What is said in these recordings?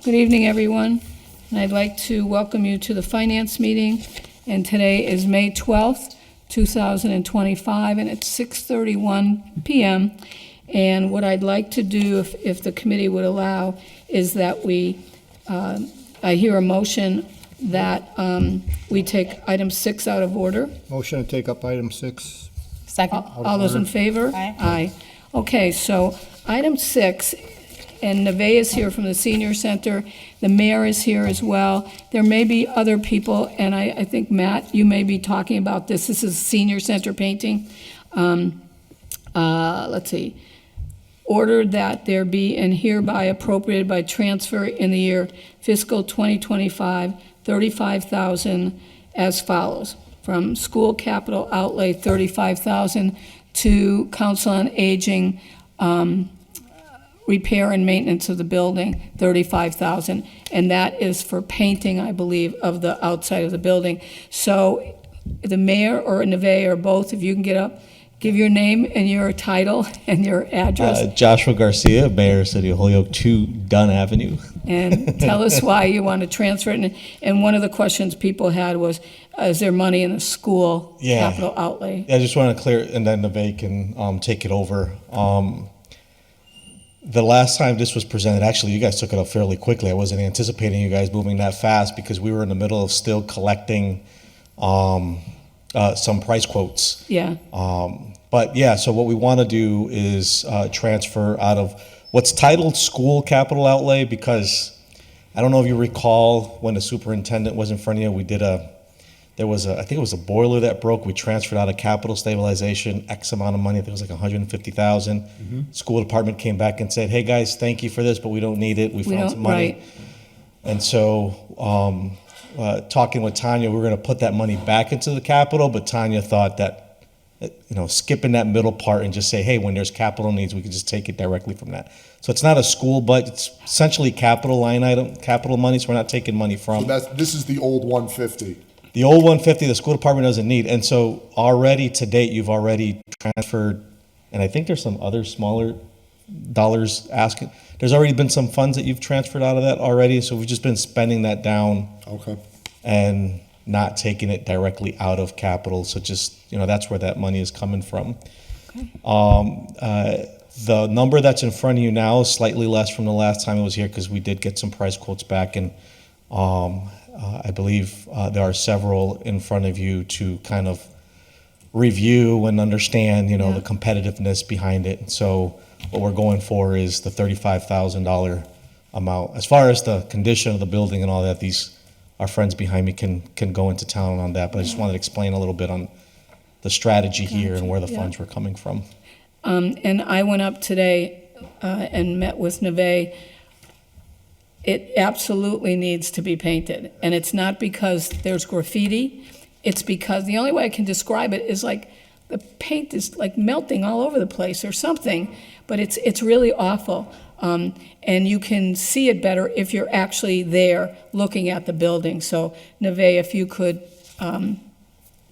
Good evening, everyone, and I'd like to welcome you to the Finance meeting, and today is May 12th, 2025, and it's 6:31 p.m., and what I'd like to do, if the committee would allow, is that I hear a motion that we take item 6 out of order. Motion to take up item 6. Second. All those in favor? Aye. Aye. Okay, so item 6, and Nevaeh is here from the Senior Center. The mayor is here as well. There may be other people, and I think, Matt, you may be talking about this. This is Senior Center painting. Let's see. Ordered that there be and hereby appropriated by transfer in the year fiscal 2025, $35,000 as follows. From school capital outlay, $35,000 to Council on Aging, repair and maintenance of the building, $35,000, and that is for painting, I believe, of the outside of the building. So the mayor or Nevaeh or both, if you can get up, give your name and your title and your address, Joshua Garcia, Mayor, City of Holyoke, 2 Dunn Avenue. and tell us why you want to transfer it. And one of the questions people had was, is there money in the school Yeah. capital outlay? I just want to clear, and then Nevaeh can take it over. The last time this was presented, actually, you guys took it up fairly quickly. I wasn't anticipating you guys moving that fast because we were in the middle of still collecting some price quotes. Yeah, But yeah, so what we want to do is transfer out of what's titled school capital outlay, because I don't know if you recall when the superintendent was in front of you, I think it was a boiler that broke. We transferred out of capital stabilization X amount of money. I think it was like $150,000. School department came back and said, "Hey guys, thank you for this, but we don't need it. We found some money." right. And so, talking with Tanya, we were going to put that money back into the capital, but Tanya thought that, skipping that middle part and just say, hey, when there's capital needs, we can just take it directly from that. So it's not a school, but it's essentially capital line item, capital money, so we're not taking money from. So this is the old 150. The old 150, the school department doesn't need. And so already to date, you've already transferred, and I think there's some other smaller dollars asking. There's already been some funds that you've transferred out of that already, so we've just been spending that down. Okay. And not taking it directly out of capital. So just, that's where that money is coming from. The number that's in front of you now is slightly less from the last time it was here because we did get some price quotes back, and I believe there are several in front of you to kind of review and understand, the competitiveness behind it. And so what we're going for is the $35,000 amount. As far as the condition of the building and all that, our friends behind me can go into town on that, but I just wanted to explain a little bit on the strategy here and where the funds were coming from. And I went up today and met with Nevaeh. It absolutely needs to be painted, and it's not because there's graffiti. It's because the only way I can describe it is like the paint is like melting all over the place or something, but it's really awful. And you can see it better if you're actually there looking at the building. So, Nevaeh, if you could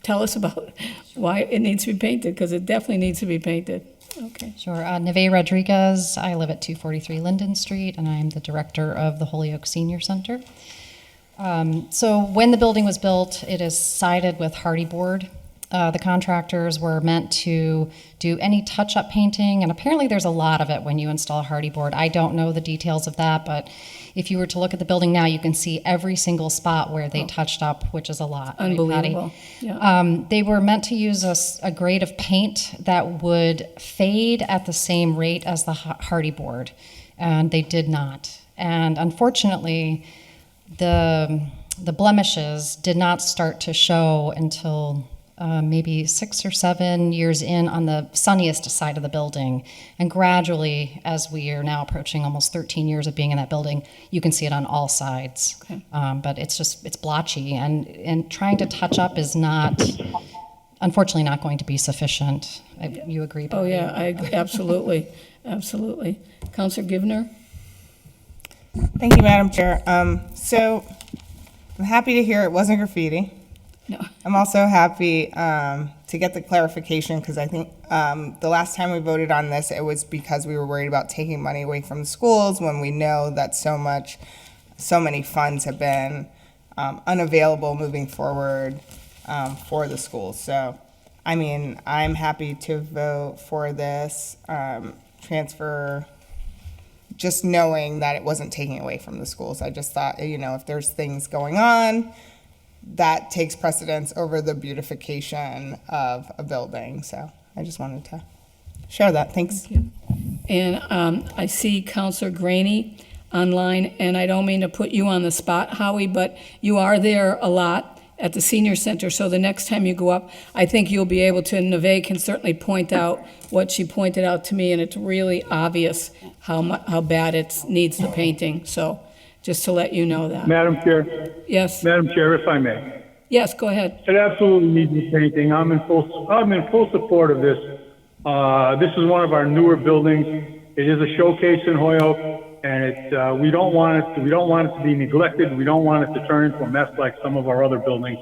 tell us about why it needs to be painted, because it definitely needs to be painted. Okay. Sure. Nevaeh Rodriguez. I live at 243 Linden Street, and I'm the director of the Holyoke Senior Center. So when the building was built, it is sided with hardy board. The contractors were meant to do any touch-up painting, and apparently there's a lot of it when you install hardy board. I don't know the details of that, but if you were to look at the building now, you can see every single spot where they touched up, which is a lot. right, Patty? Unbelievable. Yeah. They were meant to use a grade of paint that would fade at the same rate as the hardy board, and they did not. And unfortunately, the blemishes did not start to show until maybe 6 or 7 years in on the sunniest side of the building. And gradually, as we are now approaching almost 13 years of being in that building, you can see it on all sides. Okay. But it's blotchy, and trying to touch up is unfortunately not going to be sufficient. You agree, Oh, Bobby? yeah, I agree. Absolutely. Absolutely. Councilor Givner? Thank you, Madam Chair. So I'm happy to hear it wasn't graffiti. No. I'm also happy to get the clarification, because I think the last time we voted on this, it was because we were worried about taking money away from the schools when we know that so much so many funds have been unavailable moving forward for the schools. So, I mean, I'm happy to vote for this transfer, just knowing that it wasn't taking away from the schools. I just thought, you know, if there's things going on, that takes precedence over the beautification of a building. So I just wanted to share that. Thanks. And I see Counselor Graney online, and I don't mean to put you on the spot, Howie, but you are there a lot at the senior center, so the next time you go up, I think you'll be able to, Neve can certainly point out what she pointed out to me, and it's really obvious how bad it needs the painting, so just to let you know that. Madam Chair, Yes, Madam Chair, if I may, yes, go ahead. it absolutely needs the painting. I'm in full support of this. This is one of our newer buildings. It is a showcase in Holyoke, and we don't want it to be neglected. We don't want it to turn into a mess like some of our other buildings.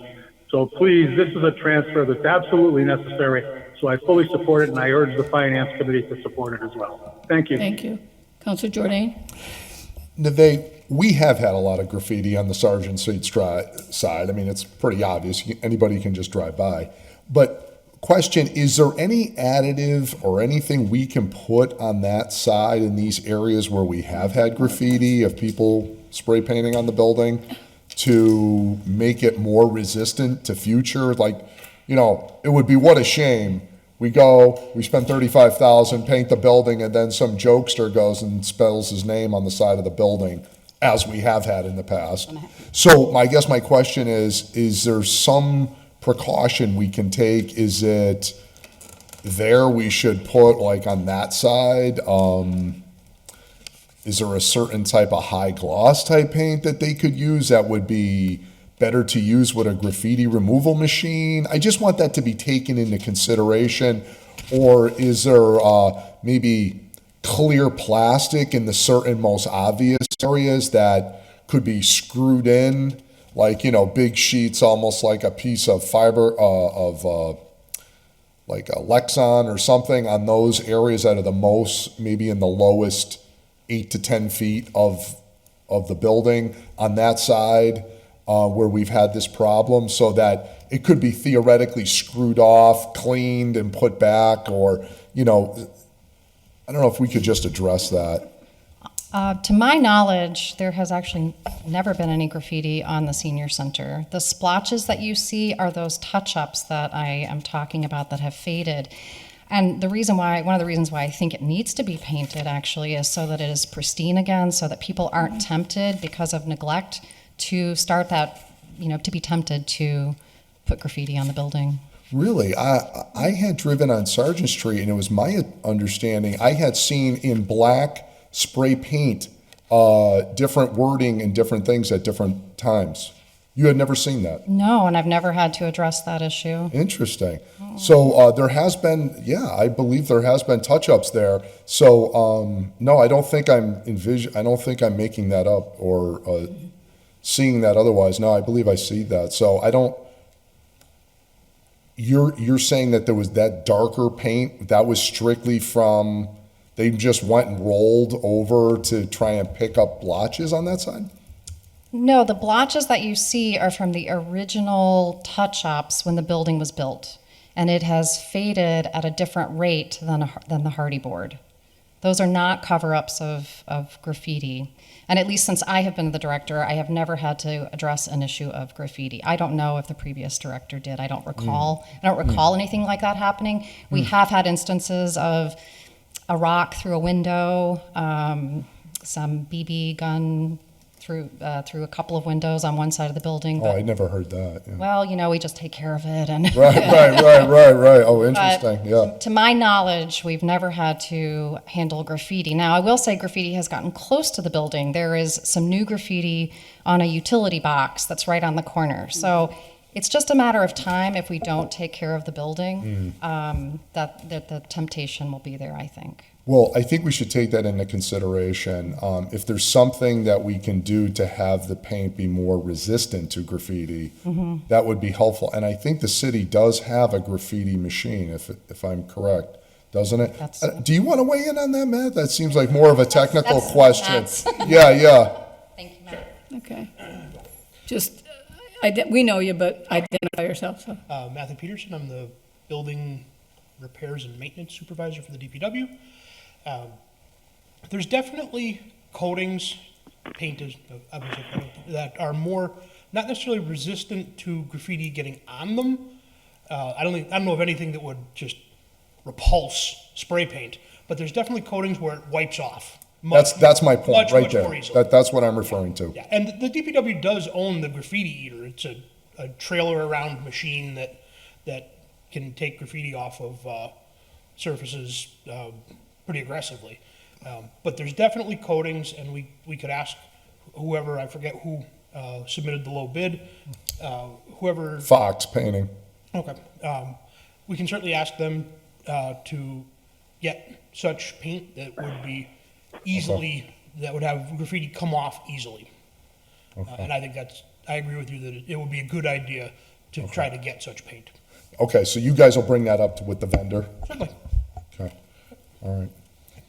So please, this is a transfer that's absolutely necessary. So I fully support it, and I urge the Finance Committee to support it as well. Thank you. Thank you. Counselor Jordan? Neve, we have had a lot of graffiti on the Sargent Street side. I mean, it's pretty obvious. Anybody can just drive by. But question, is there any additive or anything we can put on that side in these areas where we have had graffiti of people spray painting on the building to make it more resistant to future? Like, you know, it would be, what a shame. We spend $35,000, paint the building, and then some jokester goes and spells his name on the side of the building, as we have had in the past. So I guess my question is there some precaution we can take? Is it there we should put, like, on that side? Is there a certain type of high gloss type paint that they could use that would be better to use with a graffiti removal machine? I just want that to be taken into consideration. Or is there maybe clear plastic in the certain most obvious areas that could be screwed in, like, you know, big sheets, almost like a piece of fiber like a Lexan or something on those areas that are the most, maybe in the lowest 8 to 10 feet of the building on that side where we've had this problem, so that it could be theoretically screwed off, cleaned, and put back, or, you know, I don't know if we could just address that. To my knowledge, there has actually never been any graffiti on the senior center. The splotches that you see are those touch-ups that I am talking about that have faded. And one of the reasons why I think it needs to be painted actually is so that it is pristine again, so that people aren't tempted because of neglect to start that, you know, to be tempted to put graffiti on the building. Really, I had driven on Sargent Street, and it was my understanding I had seen in black spray paint different wording and different things at different times. You had never seen that? No, and I've never had to address that issue. Interesting. So there has been, I believe there has been touch-ups there. So no, I don't think I'm making that up or seeing that otherwise. No, I believe I see that. So I don't. You're saying that there was that darker paint that was strictly from, they just went and rolled over to try and pick up blotches on that side? No, the blotches that you see are from the original touch-ups when the building was built, and it has faded at a different rate than the Hardy board. Those are not cover-ups of graffiti. And at least since I have been the director, I have never had to address an issue of graffiti. I don't know if the previous director did. I don't recall. I don't recall anything like that happening. We have had instances of a rock through a window, some BB gun through a couple of windows on one side of the building. Oh, I never heard that. Yeah. Well, you know, we just take care of it. And Right. Oh, interesting. Yeah. To my knowledge, we've never had to handle graffiti. Now, I will say graffiti has gotten close to the building. There is some new graffiti on a utility box that's right on the corner. So it's just a matter of time if we don't take care of the building, that the temptation will be there, I think. Well, I think we should take that into consideration. If there's something that we can do to have the paint be more resistant to graffiti, that would be helpful. And I think the city does have a graffiti machine, if I'm correct, doesn't it? Do you want to weigh in on that, Matt? That seems like more of a technical question. That's Yeah. Thank you, Matt. Okay. Just, we know you, but identify yourself, so. Matthew Peterson, I'm the building repairs and maintenance supervisor for the DPW. There's definitely coatings, painted, that are more, not necessarily resistant to graffiti getting on them. I don't know of anything that would just repulse spray paint, but there's definitely coatings where it wipes off. That's my point much, right much there. more easily. That's what I'm referring to. Yeah, and the DPW does own the graffiti eater. It's a trailer around machine that can take graffiti off of surfaces pretty aggressively. But there's definitely coatings, and we could ask whoever, I forget who submitted the low bid, whoever. Fox painting. Okay. We can certainly ask them to get such paint that would be easily, that would have graffiti come off easily. And I think I agree with you that it would be a good idea to try to get such paint. Okay, so you guys will bring that up with the vendor? Certainly. Okay, all right.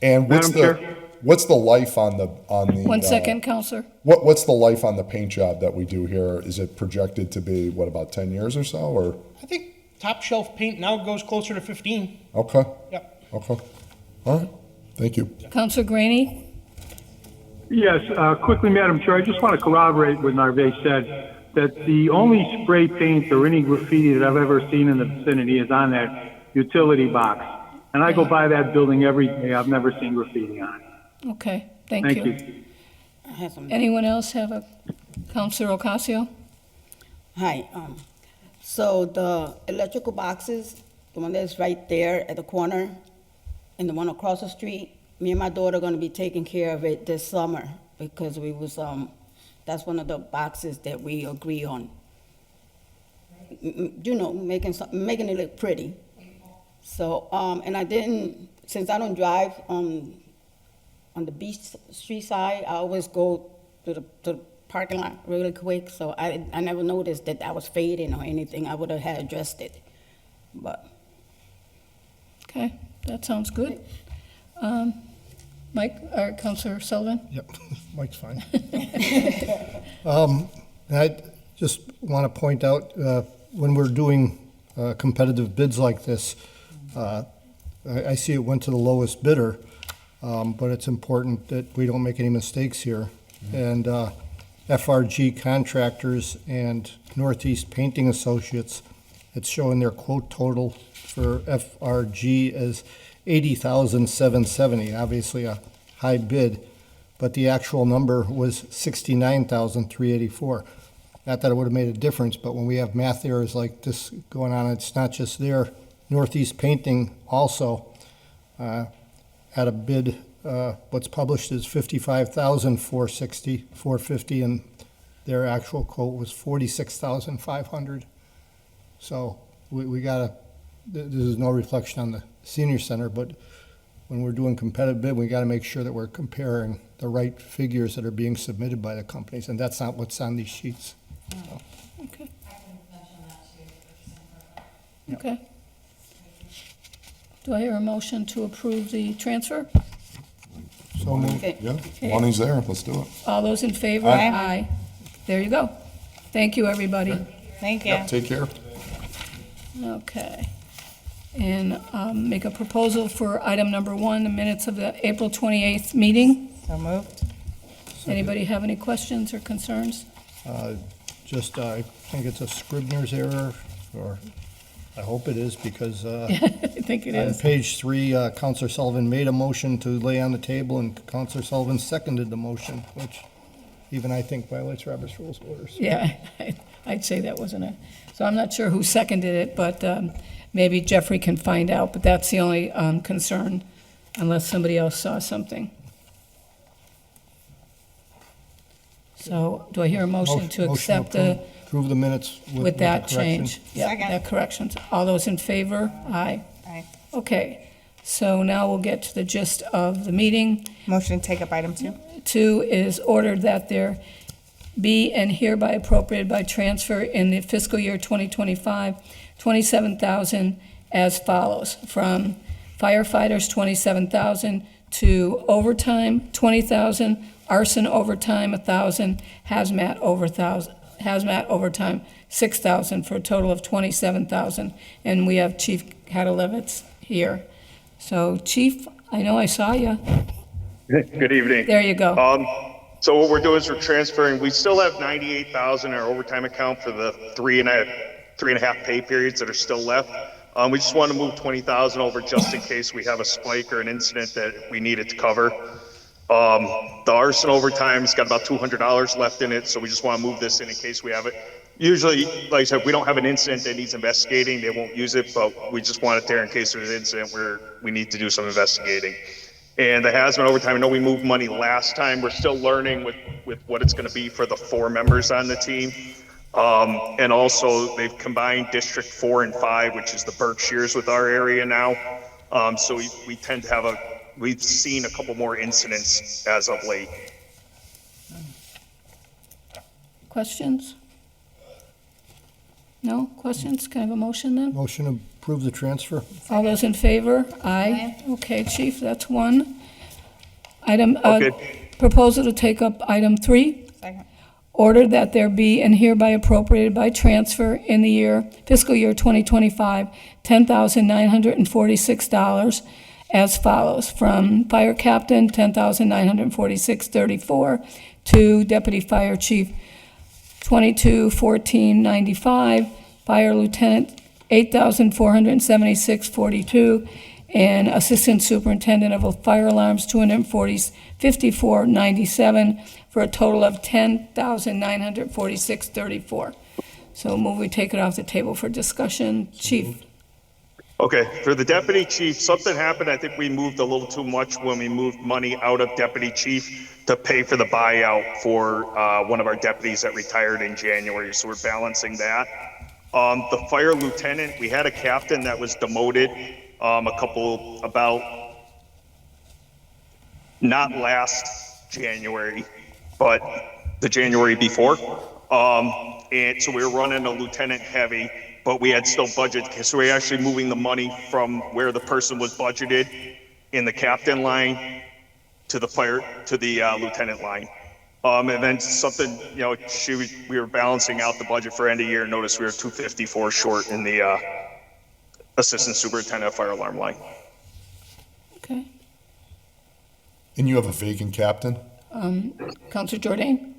And Madam Chair? what's the life on the? 1 second, Counselor. What's the life on the paint job that we do here? Is it projected to be, what, about 10 years or so, or? I think top shelf paint now goes closer to 15. Okay, Yep. okay. All right, thank you. Counselor Graney? Yes, quickly, Madam Chair, I just want to corroborate what Narvaez said, that the only spray paint or any graffiti that I've ever seen in the vicinity is on that utility box. And I go by that building every day. I've never seen graffiti on it. Okay, thank Thank you. you. Anyone else have a, Counselor Ocasio? Hi, so the electrical boxes, the one that's right there at the corner, and the one across the street, me and my daughter are gonna be taking care of it this summer, because we was, that's one of the boxes that we agree on. You know, making it look pretty. So, and I didn't, since I don't drive on the Beach Street side, I always go to the parking lot really quick, so I never noticed that I was fading or anything. I would have had addressed it, but. Okay, that sounds good. Mike, or Counselor Sullivan? Yep, Mike's fine. I just want to point out, when we're doing competitive bids like this, I see it went to the lowest bidder, but it's important that we don't make any mistakes here. And FRG Contractors and Northeast Painting Associates, it's showing their quote total for FRG as $80,770, obviously a high bid, but the actual number was $69,384. Not that it would have made a difference, but when we have math errors like this going on, it's not just there. Northeast Painting also had a bid, what's published is $55,450, and their actual quote was $46,500. So we gotta, this is no reflection on the senior center, but when we're doing competitive bid, we gotta make sure that we're comparing the right figures that are being submitted by the companies, and that's not what's on these sheets. Okay. Okay. Do I hear a motion to approve the transfer? So moved. Okay. Yeah, money's there, let's do it. All those in favor? Aye. There you go. Thank you, everybody. Thank you. Yep, take care. Okay. And make a proposal for item number 1, the minutes of the April 28th meeting. So moved. Anybody have any questions or concerns? Just, I think it's a Scribner's error, or I hope it is, because I think it on is. page 3, Counselor Sullivan made a motion to lay on the table, and Counselor Sullivan seconded the motion, which even I think violates Robert's Rules of Orders. Yeah, I'd say that wasn't a, so I'm not sure who seconded it, but maybe Jeffrey can find out, but that's the only concern, unless somebody else saw something. So do I hear a motion to accept the, Approve the minutes with that the correction. change? Yeah, Second. that corrections. All those in favor? Aye. Aye. Okay, so now we'll get to the gist of the meeting. Motion to take up item 2. 2 is ordered that there be and hereby appropriated by transfer in the fiscal year 2025, $27,000 as follows. From firefighters, $27,000, to overtime, 20,000, arson overtime, 1,000, hazmat overtime, 6,000, for a total of 27,000. And we have Chief Katalevitz here. So Chief, I know I saw you. Good evening. There you go. So what we're doing is we're transferring, we still have 98,000 in our overtime account for the three and a half pay periods that are still left. We just want to move 20,000 over just in case we have a spike or an incident that we needed to cover. The arson overtime's got about $200 left in it, so we just want to move this in case we have it. Usually, like I said, if we don't have an incident that needs investigating, they won't use it, but we just want it there in case there's an incident where we need to do some investigating. And the hazmat overtime, I know we moved money last time. We're still learning with what it's going to be for the 4 members on the team. And also, they've combined District 4 and 5, which is the Berkshires, with our area now. So we tend to have we've seen a couple more incidents as of late. Questions? No questions? Can I have a motion then? Motion to approve the transfer? All those in favor? Aye. Okay, Chief, that's one. Item, Okay. proposal to take up item 3. Second. Order that there be and hereby appropriated by transfer in the fiscal year 2025, $10,946 as follows. From Fire Captain, $10,946.34 to Deputy Fire Chief, $22,1495, Fire Lieutenant, $8,476.42, and Assistant Superintendent of Fire Alarms, $254.97, for a total of $10,946.34. So move we take it off the table for discussion. Chief? Okay, for the deputy chief, something happened. I think we moved a little too much when we moved money out of deputy chief to pay for the buyout for one of our deputies that retired in January. So we're balancing that. The fire lieutenant, we had a captain that was demoted not last January, but the January before. And so we were running a lieutenant heavy, but we had still budget. So we're actually moving the money from where the person was budgeted in the captain line to the lieutenant line. And then something, we were balancing out the budget for end of year. Notice we were $254 short in the assistant superintendent of fire alarm line. Okay. And you have a vacant captain? Counselor Jordan?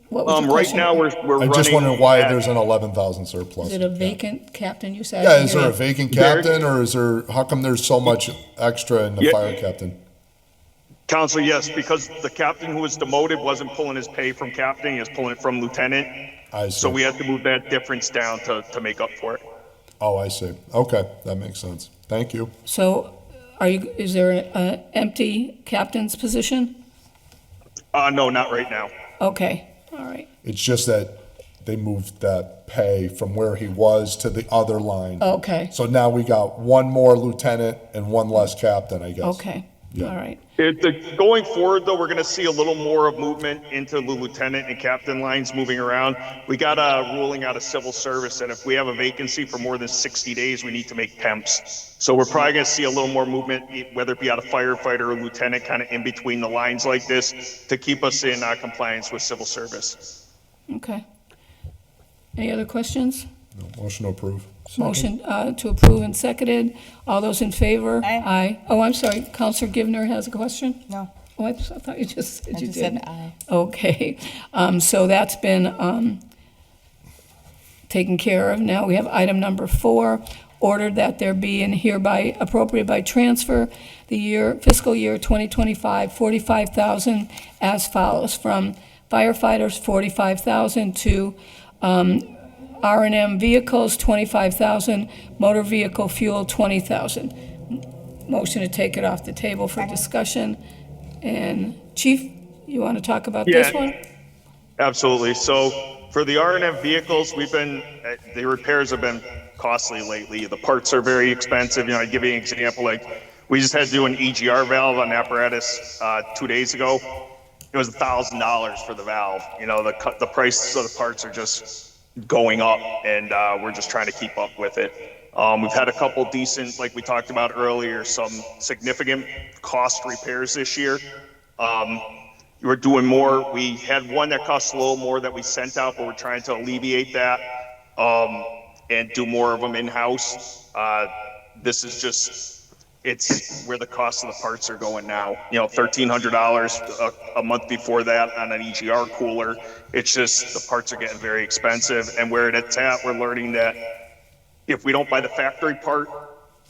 What was your Right question? now we're I'm just running wondering why at- there's an 11,000 surplus. Is it a vacant captain, you said? Yeah, is there a vacant There- captain, or how come there's so much extra in the Yeah. fire captain? Counselor, yes, because the captain who was demoted wasn't pulling his pay from captain, he was pulling it from lieutenant. I see. So we had to move that difference down to make up for it. Oh, I see. Okay, that makes sense. Thank you. So is there an empty captain's position? No, not right now. Okay, all right. It's just that they moved that pay from where he was to the other line. Okay, So now we got one more lieutenant and one less captain, I guess. okay, Yeah. all right. Going forward, though, we're going to see a little more of movement into the lieutenant and captain lines moving around. We got a ruling out of civil service that if we have a vacancy for more than 60 days, we need to make temps. So we're probably going to see a little more movement, whether it be out of firefighter or lieutenant, kind of in between the lines like this, to keep us in compliance with civil service. Okay. Any other questions? No, motion to approve. Motion to approve and seconded. All those in favor? Aye. Oh, I'm sorry, Counselor Givner has a question? No. Oh, I thought you just said I you just did. said aye. Okay, so that's been taken care of. Now we have item number 4, ordered that there be and hereby appropriated by transfer fiscal year 2025, $45,000 as follows. From firefighters, $45,000 to R&M vehicles, $25,000, motor vehicle fuel, $20,000. Motion to take it off the table for discussion. And Chief, you want to talk about this Yeah. one? Absolutely. So for the R&M vehicles, the repairs have been costly lately. The parts are very expensive. I'd give you an example. Like we just had to do an EGR valve on apparatus 2 days ago. It was $1,000 for the valve. The prices of the parts are just going up, and we're just trying to keep up with it. We've had a couple decent, like we talked about earlier, some significant cost repairs this year. We're doing more. We had one that cost a little more that we sent out, but we're trying to alleviate that and do more of them in-house. This is just, it's where the cost of the parts are going now. You know, $1,300 a month before that on an EGR cooler. It's just, the parts are getting very expensive. And where it's at, we're learning that if we don't buy the factory part,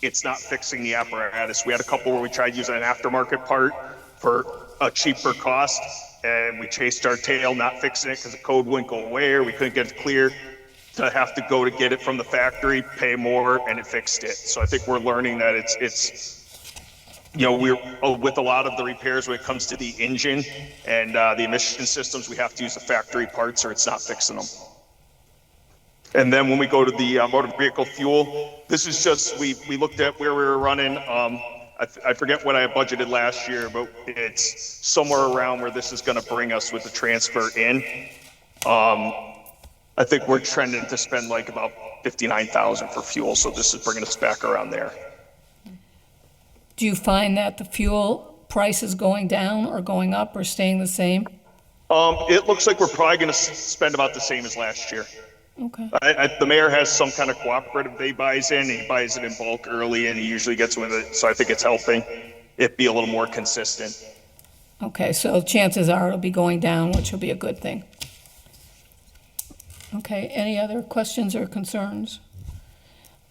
it's not fixing the apparatus. We had a couple where we tried using an aftermarket part for a cheaper cost, and we chased our tail not fixing it because the code wouldn't go away or we couldn't get it clear, to have to go to get it from the factory, pay more, and it fixed it. So I think we're learning that it's you know, we're with a lot of the repairs when it comes to the engine and the emission systems, we have to use the factory parts or it's not fixing them. And then when we go to the motor vehicle fuel, this is just, we looked at where we were running. I forget what I budgeted last year, but it's somewhere around where this is going to bring us with the transfer in. I think we're trending to spend like about $59,000 for fuel, so this is bringing us back around there. Do you find that the fuel price is going down or going up or staying the same? It looks like we're probably going to spend about the same as last year. Okay. The mayor has some kind of cooperative they buys in. He buys it in bulk early, and he usually gets with it. So I think it's helping it be a little more consistent. Okay, so chances are it'll be going down, which will be a good thing. Okay, any other questions or concerns?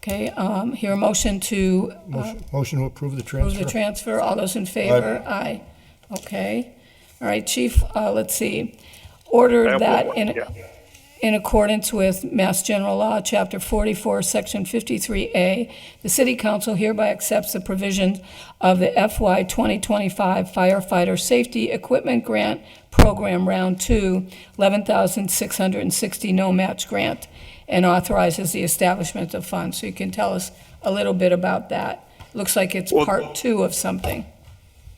Okay, hear a motion to Motion to approve the approve transfer. the transfer. All those in favor? Aye. Okay. All right, Chief, let's see. Order that in accordance with Mass General Law, Chapter 44, Section 53A, the City Council hereby accepts the provisions of the FY 2025 Firefighter Safety Equipment Grant Program Round 2, $11,660 no match grant, and authorizes the establishment of funds. So you can tell us a little bit about that. Looks like it's part 2 of something.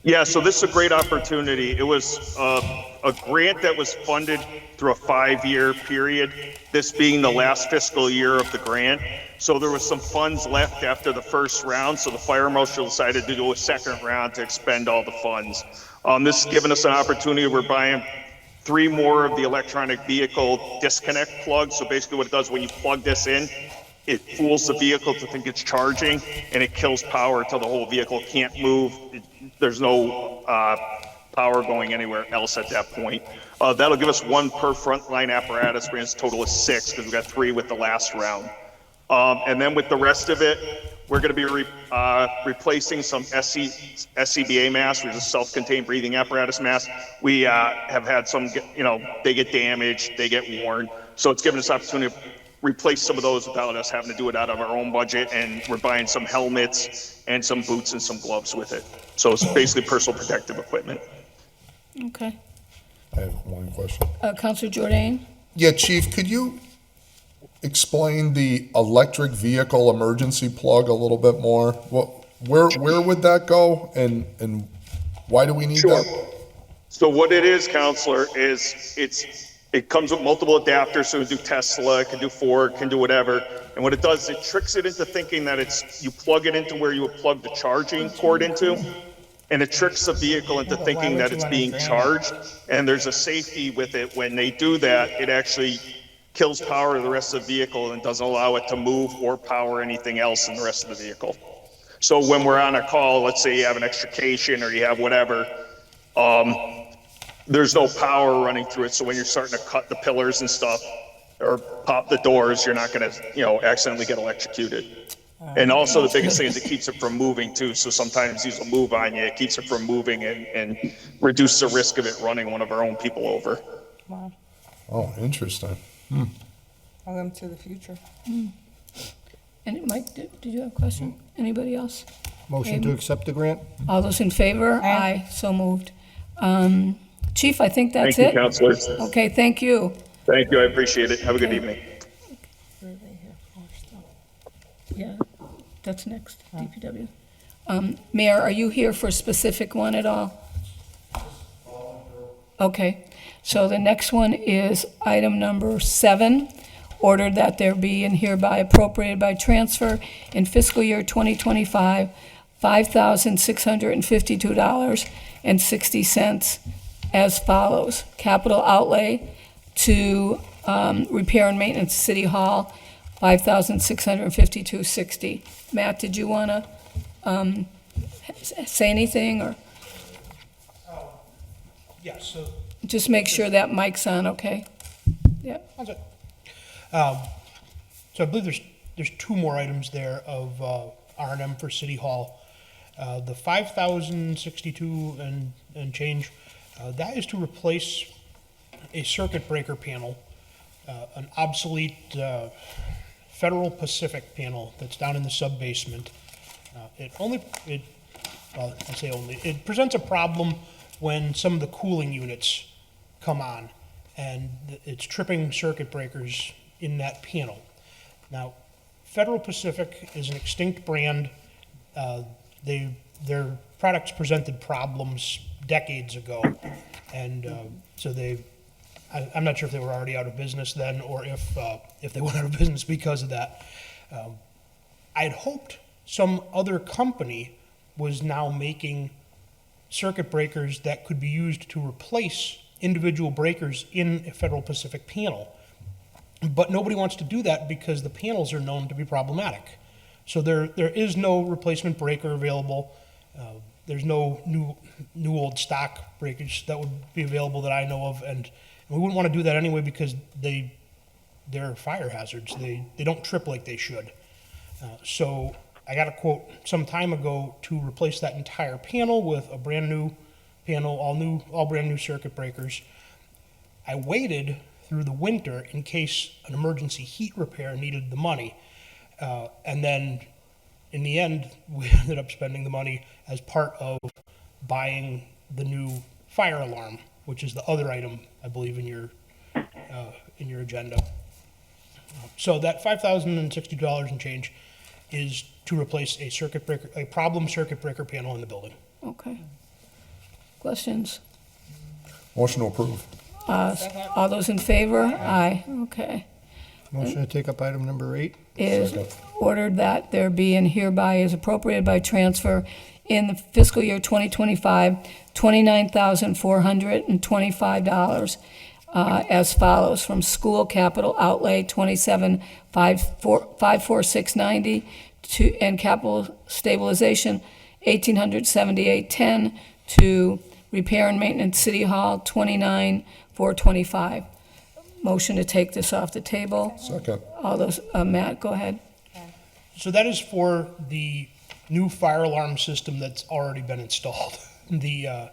Yeah, so this is a great opportunity. It was a grant that was funded through a 5-year period, this being the last fiscal year of the grant. So there was some funds left after the first round, so the fire marshal decided to do a second round to expend all the funds. This has given us an opportunity. We're buying 3 more of the electronic vehicle disconnect plugs. So basically what it does when you plug this in, it fools the vehicle to think it's charging, and it kills power until the whole vehicle can't move. There's no power going anywhere else at that point. That'll give us 1 per frontline apparatus, brings a total of 6 because we got 3 with the last round. And then with the rest of it, we're going to be replacing some SCBA masks, which is a self-contained breathing apparatus mask. We have had some, they get damaged, they get worn. So it's given us opportunity to replace some of those without us having to do it out of our own budget. And we're buying some helmets and some boots and some gloves with it. So it's basically personal protective equipment. Okay. I have one question. Councilor Jordan? Yeah, Chief, could you explain the electric vehicle emergency plug a little bit more? Where would that go, and why do we need Sure. that? So what it is, Counselor, is it comes with multiple adapters, so it can do Tesla, it can do Ford, it can do whatever. And what it does, it tricks it into thinking that you plug it into where you would plug the charging cord into, and it tricks the vehicle into thinking that it's being charged. And there's a safety with it. When they do that, it actually kills power to the rest of the vehicle and doesn't allow it to move or power anything else in the rest of the vehicle. So when we're on a call, let's say you have an extrication or you have whatever, there's no power running through it. So when you're starting to cut the pillars and stuff or pop the doors, you're not going to, accidentally get electrocuted. And also the biggest thing is it keeps it from moving too. So sometimes these will move on you. It keeps it from moving and reduce the risk of it running one of our own people over. Wow. Oh, interesting. Welcome to the future. And Mike, did you have a question? Anybody else? Motion to accept the grant? All those in favor? Aye. So moved. Chief, I think that's Thank it. you, Counselors. Okay, thank you. Thank you. I appreciate it. Have a good evening. Yeah, that's next, DPW. Mayor, are you here for a specific one at all? Okay, so the next one is item number 7, ordered that there be and hereby appropriated by transfer in fiscal year 2025, $5,652.60 as follows. Capital outlay to repair and maintenance City Hall, $5,652.60. Matt, did you want to say anything, or Yes, so just make sure that mic's on, okay? Yeah. How's it? So I believe there's two more items there of R&M for City Hall. The 5,062 and change, that is to replace a circuit breaker panel, an obsolete Federal Pacific panel that's down in the sub-basement. It presents a problem when some of the cooling units come on, and it's tripping circuit breakers in that panel. Now, Federal Pacific is an extinct brand. Their products presented problems decades ago, and so I'm not sure if they were already out of business then, or if they went out of business because of that. I had hoped some other company was now making circuit breakers that could be used to replace individual breakers in a Federal Pacific panel. But nobody wants to do that because the panels are known to be problematic. So there is no replacement breaker available. There's no new old stock breakers that would be available that I know of, and we wouldn't want to do that anyway because they're fire hazards. They don't trip like they should. So I got a quote some time ago to replace that entire panel with a brand new panel, all brand new circuit breakers. I waited through the winter in case an emergency heat repair needed the money. And then in the end, we ended up spending the money as part of buying the new fire alarm, which is the other item, I believe, in your agenda. So that $5,060 and change is to replace a problem circuit breaker panel in the building. Okay. Questions? Motion to approve. All those in favor? Aye. Okay. Motion to take up item number 8. Is ordered that there be and hereby is appropriated by transfer in the fiscal year 2025, $29,425 as follows. From school capital outlay, $27,546.90 and capital stabilization, $1,878.10 to repair and maintenance City Hall, $29,425. Motion to take this off the table. Second. All those, Matt, go ahead. So that is for the new fire alarm system that's already been installed. The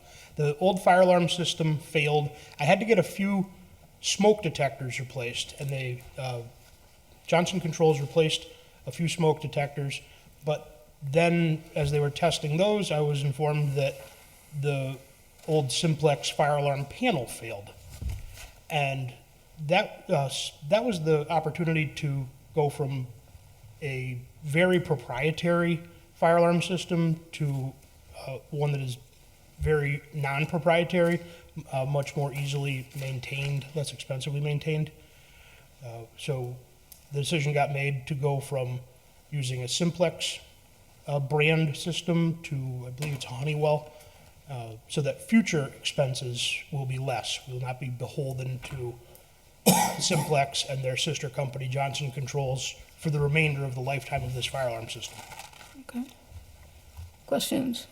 old fire alarm system failed. I had to get a few smoke detectors replaced, and Johnson Controls replaced a few smoke detectors, but then as they were testing those, I was informed that the old Simplex fire alarm panel failed. And that was the opportunity to go from a very proprietary fire alarm system to one that is very non-proprietary, much more easily maintained, less expensively maintained. So the decision got made to go from using a Simplex brand system to, I believe it's Honeywell, so that future expenses will be less. We will not be beholden to Simplex and their sister company, Johnson Controls, for the remainder of the lifetime of this fire alarm system. Okay. Questions?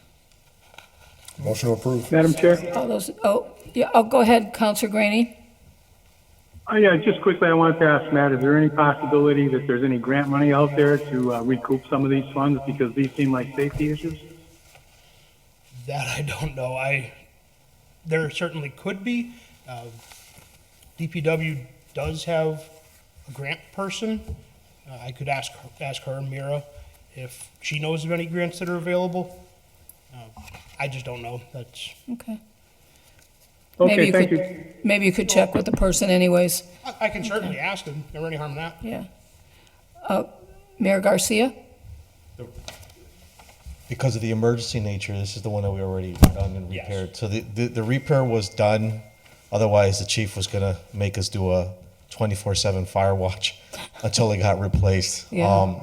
Motion to approve. Madam Chair? All those, go ahead, Counselor Graney. Yeah, just quickly, I wanted to ask Matt, is there any possibility that there's any grant money out there to recoup some of these funds because these seem like safety issues? That I don't know. There certainly could be. DPW does have a grant person. I could ask her, Mira, if she knows of any grants that are available. I just don't know. That's. Okay. Okay, thank you. Maybe you could check with the person anyways. I can certainly ask them. Never any harm in that. Yeah. Mayor Garcia? Because of the emergency nature, this is the one that we already done and repaired. Yes. So the repair was done. Otherwise, the chief was gonna make us do a 24/7 fire watch until it got replaced. Yeah.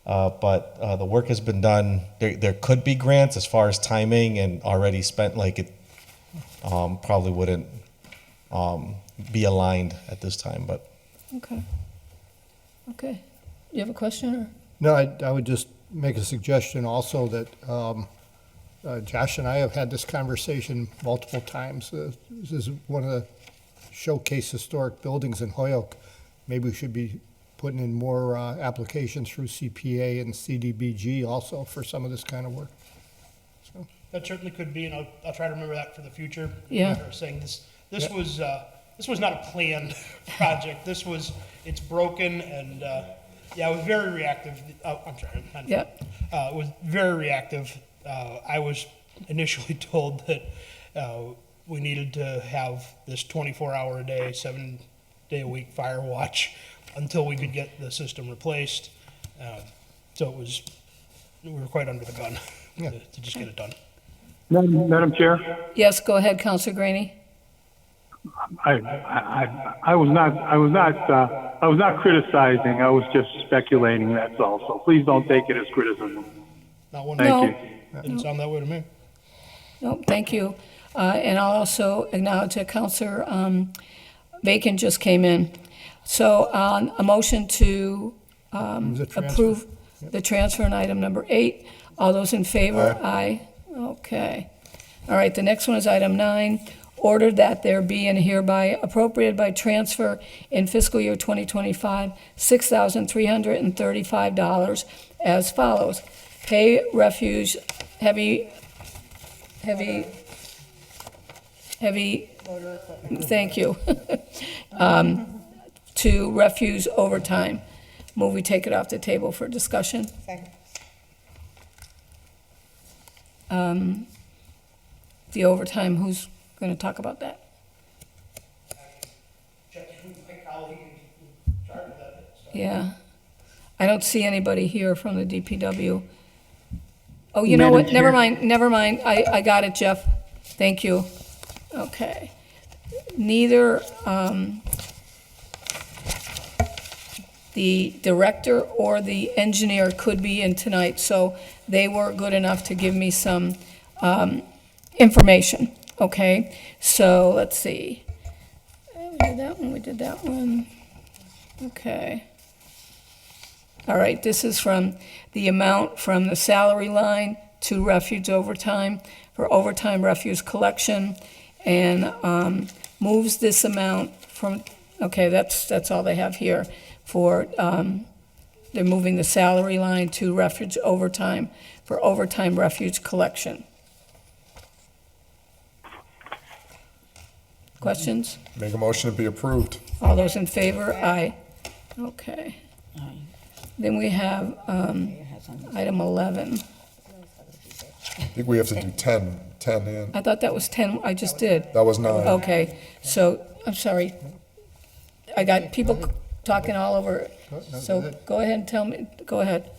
But the work has been done. There could be grants as far as timing and already spent, like it probably wouldn't be aligned at this time, but Okay. Okay. You have a question, or? No, I would just make a suggestion also that Josh and I have had this conversation multiple times. This is one of the showcase historic buildings in Hoyoke. Maybe we should be putting in more applications through CPA and CDBG also for some of this kind of work. So, That certainly could be, and I'll try to remember that for the future. Yeah. I was saying this was not a planned project. It's broken, and yeah, it was very reactive. I'm sorry. Yeah. It was very reactive. I was initially told that we needed to have this 24-hour-a-day, 7-day-a-week fire watch until we could get the system replaced. So we were quite under the gun to just get it done. Madam Chair, Yes, go ahead, Counselor Graney. I was not criticizing. I was just speculating. That's all. So please don't take it as criticism. Not one. No. Thank you. Didn't sound that way to me. No, thank you. And I'll also acknowledge that Counselor Bacon just came in. So a motion to Move the transfer. approve the transfer on item number 8. All those in favor? Aye. Okay. All right, the next one is item 9. Ordered that there be and hereby appropriated by transfer in fiscal year 2025, $6,335 as follows. Pay refuge heavy, thank you, to refuse overtime. Move we take it off the table for discussion. Second. The overtime, who's going to talk about that? Check with my colleague in charge of that stuff. Yeah. I don't see anybody here from the DPW. Oh, you know what? Never mind. I got it, Jeff. Thank you. Okay. Neither the director or the engineer could be in tonight, so they were good enough to give me some information, okay? So, let's see. We did that one. Okay. All right, this is from the amount from the salary line to refuge overtime for overtime refuse collection, and moves this amount from, okay, that's all they have here for, they're moving the salary line to refuge overtime for overtime refuge collection. Questions? Make a motion to be approved. All those in favor? Aye. Okay. Then we have item 11. I think we have to do 10 in. I thought that was 10, I just did. That was 9. Okay, so, I'm sorry. I got people talking all over, so go ahead and tell me, go ahead.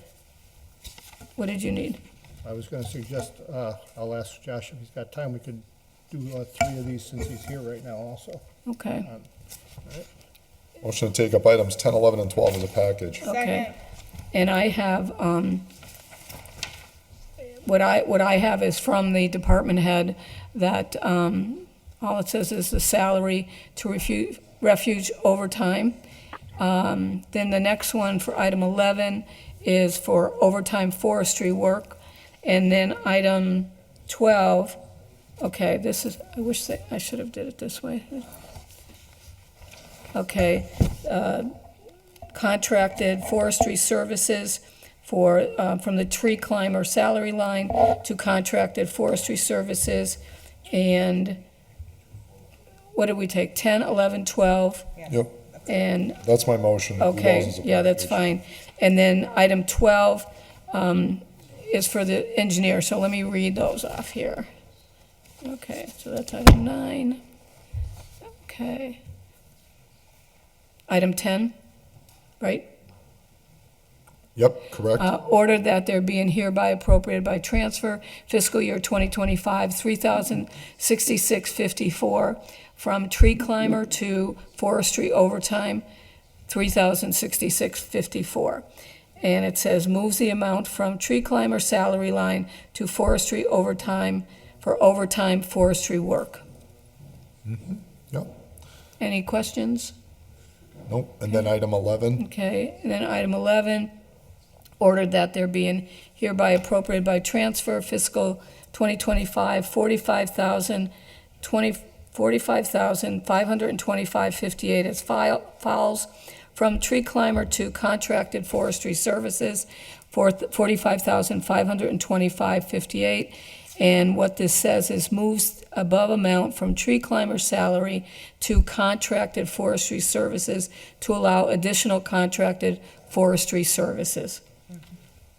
What did you need? I was going to suggest, I'll ask Josh if he's got time, we could do 3 of these since he's here right now also. Okay, Motion to take up items 10, 11, and 12 as a package. okay. And I have, what I have is from the department head that, all it says is the salary to refuge overtime. Then the next one for item 11 is for overtime forestry work. And then item 12, okay, this is, I wish I should have did it this way. Okay, contracted forestry services for, from the tree climber salary line to contracted forestry services. And what did we take, 10, 11, 12? Yep, And, that's my motion. Do those okay, as a yeah, that's package. fine. And then item 12 is for the engineer, so let me read those off here. Okay, so that's item 9. Okay. Item 10, right? Yep, correct. Ordered that there be and hereby appropriated by transfer fiscal year 2025, $3,066.54 from tree climber to forestry overtime, $3,066.54. And it says moves the amount from tree climber salary line to forestry overtime for overtime forestry work. Yep. Any questions? Nope. And then item 11. Okay, and then item 11, ordered that there be and hereby appropriated by transfer fiscal 2025, $45,525.58 as files from tree climber to contracted forestry services for $45,525.58. And what this says is moves above amount from tree climber salary to contracted forestry services to allow additional contracted forestry services.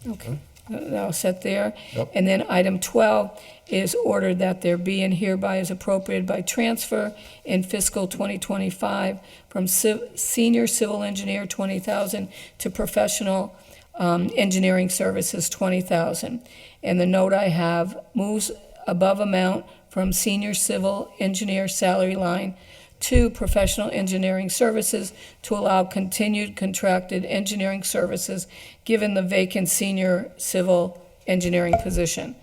Okay, that'll set there. Yep. And then item 12 is ordered that there be and hereby is appropriated by transfer in fiscal 2025 from senior civil engineer 20,000 to professional engineering services 20,000. And the note I have moves above amount from senior civil engineer salary line to professional engineering services to allow continued contracted engineering services given the vacant senior civil engineering position.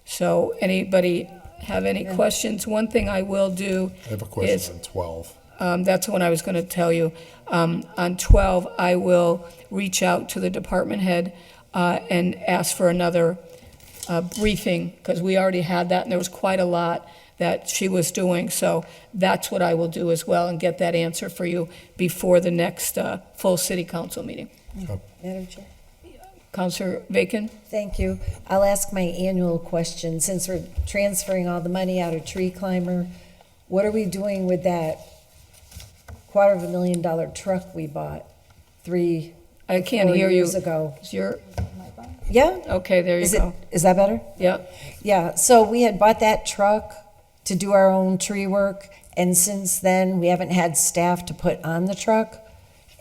So anybody have any questions? One thing I will do I have a is, question on 12. that's what I was going to tell you. On 12, I will reach out to the department head and ask for another briefing, because we already had that, and there was quite a lot that she was doing. So that's what I will do as well, and get that answer for you before the next full city council meeting. Madam Chair. Councilor Bacon? Thank you. I'll ask my annual question. Since we're transferring all the money out of tree climber, what are we doing with that $250,000 truck we bought I can't 4 hear you. years ago? Is your, Yeah? okay, there you go. Is that better? Yeah. Yeah, so we had bought that truck to do our own tree work, and since then, we haven't had staff to put on the truck.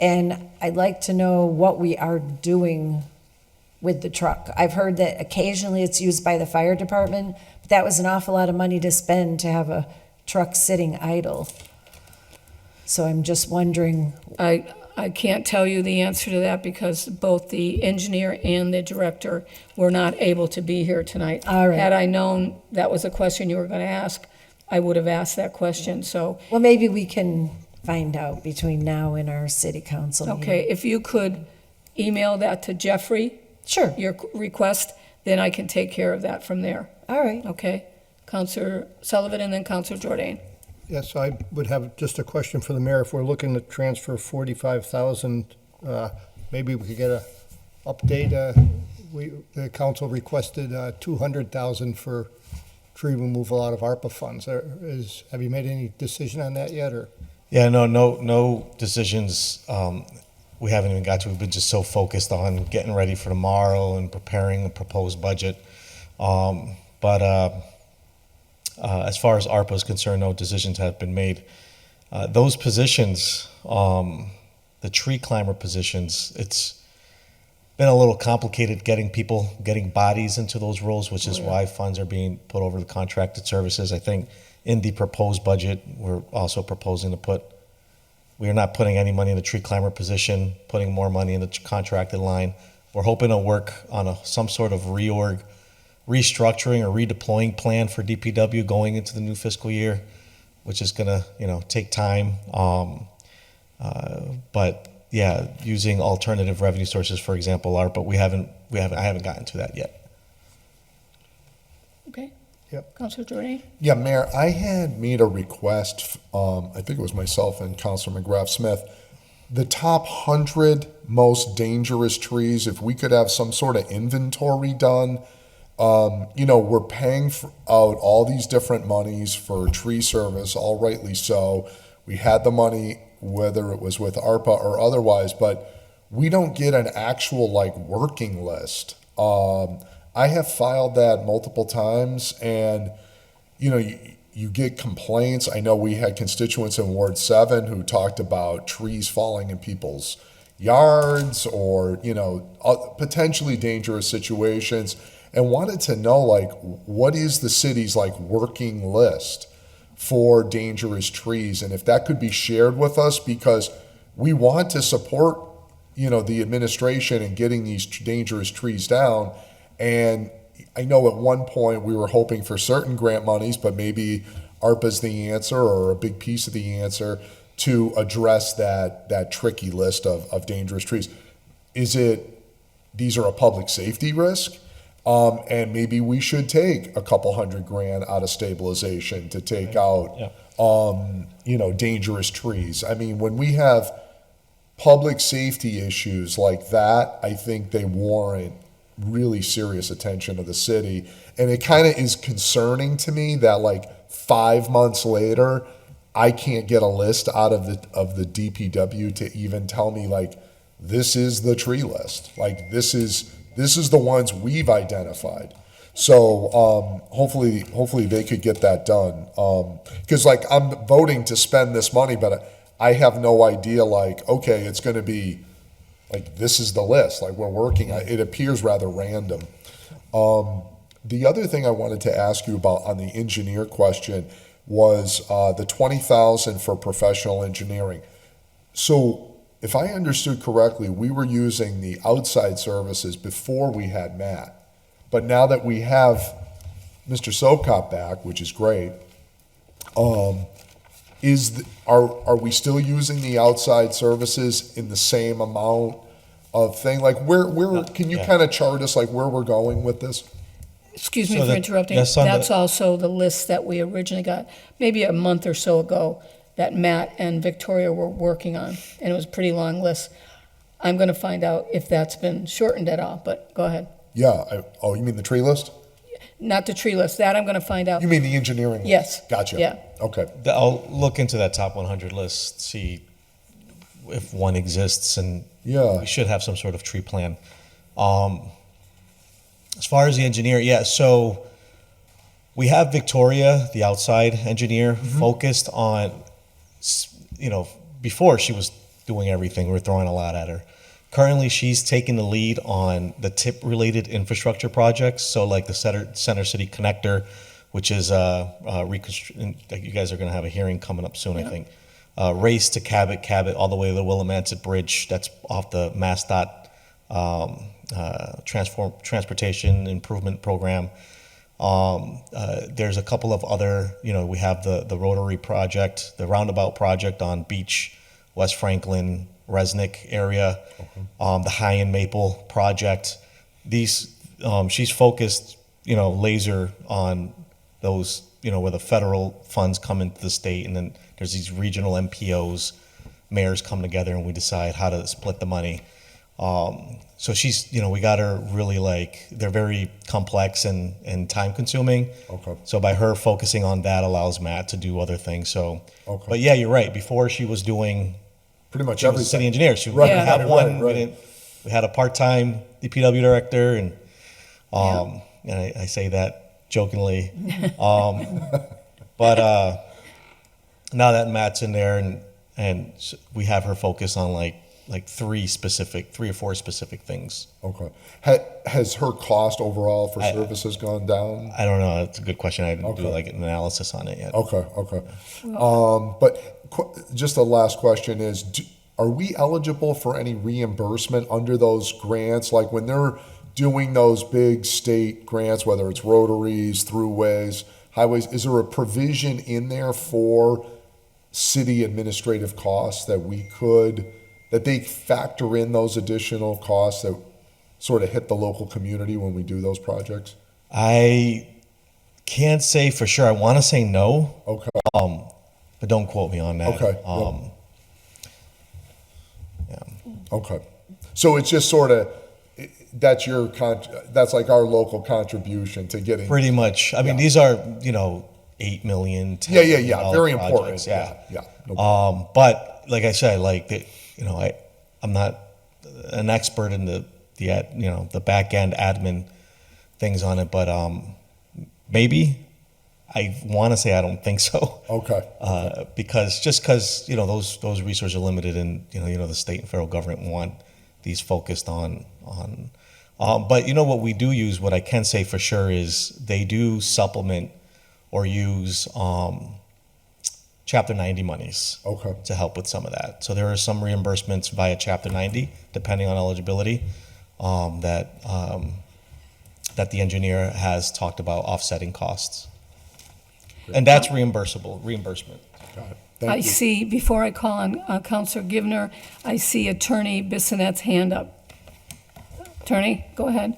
And I'd like to know what we are doing with the truck. I've heard that occasionally it's used by the fire department, but that was an awful lot of money to spend to have a truck sitting idle. So I'm just wondering, I can't tell you the answer to that because both the engineer and the director were not able to be here tonight. All right. Had I known that was a question you were going to ask, I would have asked that question, so. well, maybe we can find out between now and our city council meeting. Okay, if you could email that to Jeffrey, Sure, your request, then I can take care of that from there, all right. okay? Counselor Sullivan and then Counselor Jordan. Yes, I would have just a question for the mayor. If we're looking to transfer 45,000, maybe we could get a update. The council requested 200,000 for tree removal out of ARPA funds. Have you made any decision on that yet, or? Yeah, no decisions. We haven't even got to. We've been just so focused on getting ready for tomorrow and preparing a proposed budget. As far as ARPA is concerned, no decisions have been made. Those positions, the tree climber positions, it's been a little complicated getting bodies into those roles, which is why funds are being put over to contracted services. I think in the proposed budget, we're also proposing to we are not putting any money in the tree climber position, putting more money in the contracted line. We're hoping to work on some sort of restructuring or redeploying plan for DPW going into the new fiscal year, which is going to, take time. But yeah, using alternative revenue sources, for example, ARPA, I haven't gotten to that yet. Okay? Yep. Counselor Jordan? Yeah, Mayor, I had made a request, I think it was myself and Councilor McGrath Smith, the top 100 most dangerous trees, if we could have some sort of inventory done. We're paying out all these different monies for tree service, all rightly so. We had the money, whether it was with ARPA or otherwise, but we don't get an actual working list. I have filed that multiple times, and you get complaints. I know we had constituents in Ward 7 who talked about trees falling in people's yards or, potentially dangerous situations, and wanted to know, like, what is the city's, like, working list for dangerous trees, and if that could be shared with us, because we want to support, the administration in getting these dangerous trees down. And I know at one point we were hoping for certain grant monies, but maybe ARPA's the answer, or a big piece of the answer to address that tricky list of dangerous trees. Is it, these are a public safety risk? And maybe we should take a couple $100,000 out of stabilization to take out, dangerous trees. I mean, when we have public safety issues like that, I think they warrant really serious attention of the city. And it kind of is concerning to me that, like, 5 months later, I can't get a list out of the DPW to even tell me, like, this is the tree list. Like, this is the ones we've identified. So hopefully they could get that done. Because, like, I'm voting to spend this money, but I have no idea, like, okay, it's going to be, like, this is the list. Like, we're working. It appears rather random. The other thing I wanted to ask you about on the engineer question was the $20,000 for professional engineering. So if I understood correctly, we were using the outside services before we had Matt. But now that we have Mr. Sokop back, which is great, are we still using the outside services in the same amount of thing? Like, where can you kind of chart us, like, where we're going with this? Excuse me So for that- interrupting. yes, on the- That's also the list that we originally got, maybe a month or so ago, that Matt and Victoria were working on, and it was a pretty long list. I'm going to find out if that's been shortened at all, but go ahead. Yeah. You mean the tree list? Not the tree list, that I'm going to find out. You mean the engineering list? Yes. Gotcha. Yeah. Okay. I'll look into that top 100 list, see if one exists, and Yeah. we should have some sort of tree plan. As far as the engineer, so we have Victoria, the outside engineer, focused on, before she was doing everything, we were throwing a lot at her. Currently, she's taking the lead on the TIP-related infrastructure projects, so like the Center City Connector, which is you guys are going to have a hearing coming up soon, I think. Race to Cabot, all the way to the Willimantic Bridge, that's off the MassDOT Transportation Improvement Program. There's a couple of other, we have the Rotary project, the Roundabout project on Beach, West Franklin, Resnick area, the High and Maple project. These, she's focused, laser on those, where the federal funds come into the state, and then there's these regional MPOs, mayors come together, and we decide how to split the money. So she's, we got her really, like, they're very complex and time consuming. Okay. So by her focusing on that allows Matt to do other things. So, Okay. but yeah, you're right. Before she was doing, Pretty much she was a everything. city engineer. She Right, we had right, one. right. We had a part-time DPW director, and I say that jokingly. But now that Matt's in there, and we have her focus on like three or four specific things. Okay. Has her cost overall for services gone down? I don't know. That's a good question. I didn't do like an analysis on it yet. Okay. But just the last question is, are we eligible for any reimbursement under those grants? Like when they're doing those big state grants, whether it's rotaries, throughways, highways, is there a provision in there for city administrative costs that they factor in those additional costs that sort of hit the local community when we do those projects? I can't say for sure. I want to say no. Okay. But don't quote me on that. Okay. Okay. So it's just sort of, that's like our local contribution to getting. Pretty much. I mean, these are, $8 million, $10 million Yeah. Very important. projects, yeah. No, But like I said, I'm not an expert in the back end admin things on it, but maybe I want to say I don't think so. Okay. Because you know those resources are limited, and you know the state and federal government want these focused on. But you know what we do use. What I can say for sure is they do supplement or use Chapter 90 monies. Okay. To help with some of that. So there are some reimbursements via Chapter 90, depending on eligibility, that the engineer has talked about offsetting costs. And that's reimbursement. Got it. I Thank you. see, before I call on Counselor Givner, I see Attorney Bissonette's hand up. Attorney, go ahead.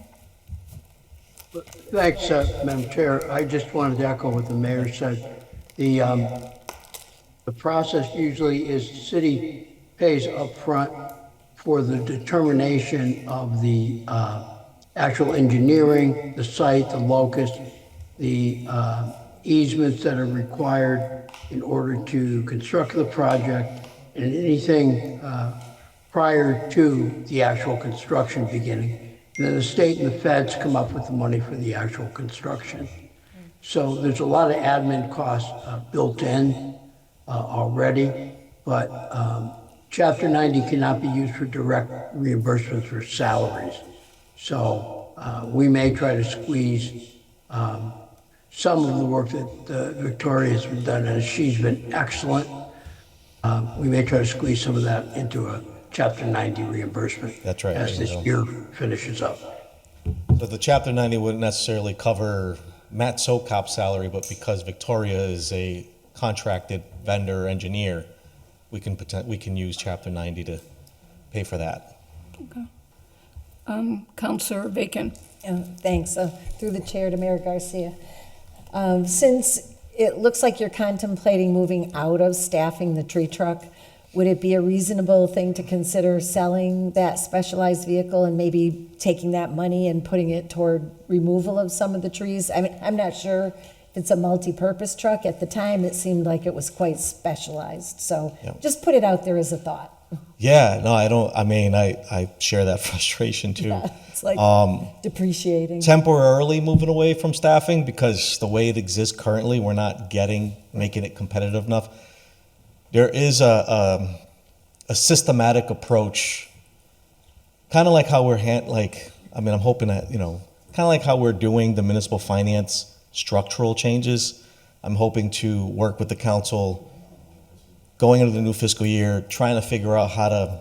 Thanks, Madam Chair. I just wanted to echo what the mayor said. The process usually is the city pays upfront for the determination of the actual engineering, the site, the locus, the easements that are required in order to construct the project, and anything prior to the actual construction beginning. And then the state and the feds come up with the money for the actual construction. So there's a lot of admin costs built in already, but Chapter 90 cannot be used for direct reimbursements for salaries. So we may try to squeeze some of the work that Victoria has been done, and she's been excellent. We may try to squeeze some of that into a Chapter 90 reimbursement. That's right. As this year finishes up. So the Chapter 90 wouldn't necessarily cover Matt Sokop's salary, but because Victoria is a contracted vendor engineer, we can use Chapter 90 to pay for that. Okay. Counselor Bacon. Thanks. Through the chair to Mayor Garcia. Since it looks like you're contemplating moving out of staffing the tree truck, would it be a reasonable thing to consider selling that specialized vehicle and maybe taking that money and putting it toward removal of some of the trees? I mean, I'm not sure if it's a multi-purpose truck. At the time, it seemed like it was quite specialized. So just put it out there as a thought. Yeah, no, I share that frustration too. Yeah, it's like depreciating. Temporarily moving away from staffing because the way it exists currently, we're not making it competitive enough. There is a systematic approach, kind of like how I'm hoping that, kind of like how we're doing the municipal finance structural changes. I'm hoping to work with the council going into the new fiscal year, trying to figure out how to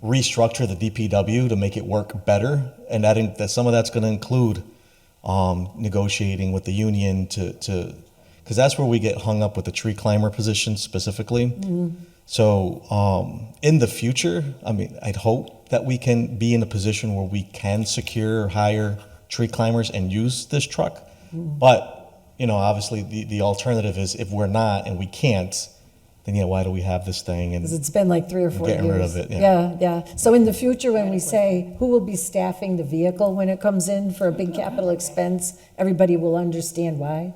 restructure the DPW to make it work better. And that some of that's going to include negotiating with the union because that's where we get hung up with the tree climber position specifically. Mm-hmm. So in the future, I'd hope that we can be in a position where we can secure or hire tree climbers and use this truck. Mm-hmm. But, obviously the alternative is if we're not and we can't, then why do we have this thing? Because it's been like 3 or 4 years. Getting rid of it. Yeah. So in the future, when we say who will be staffing the vehicle when it comes in for a big capital expense, everybody will understand why.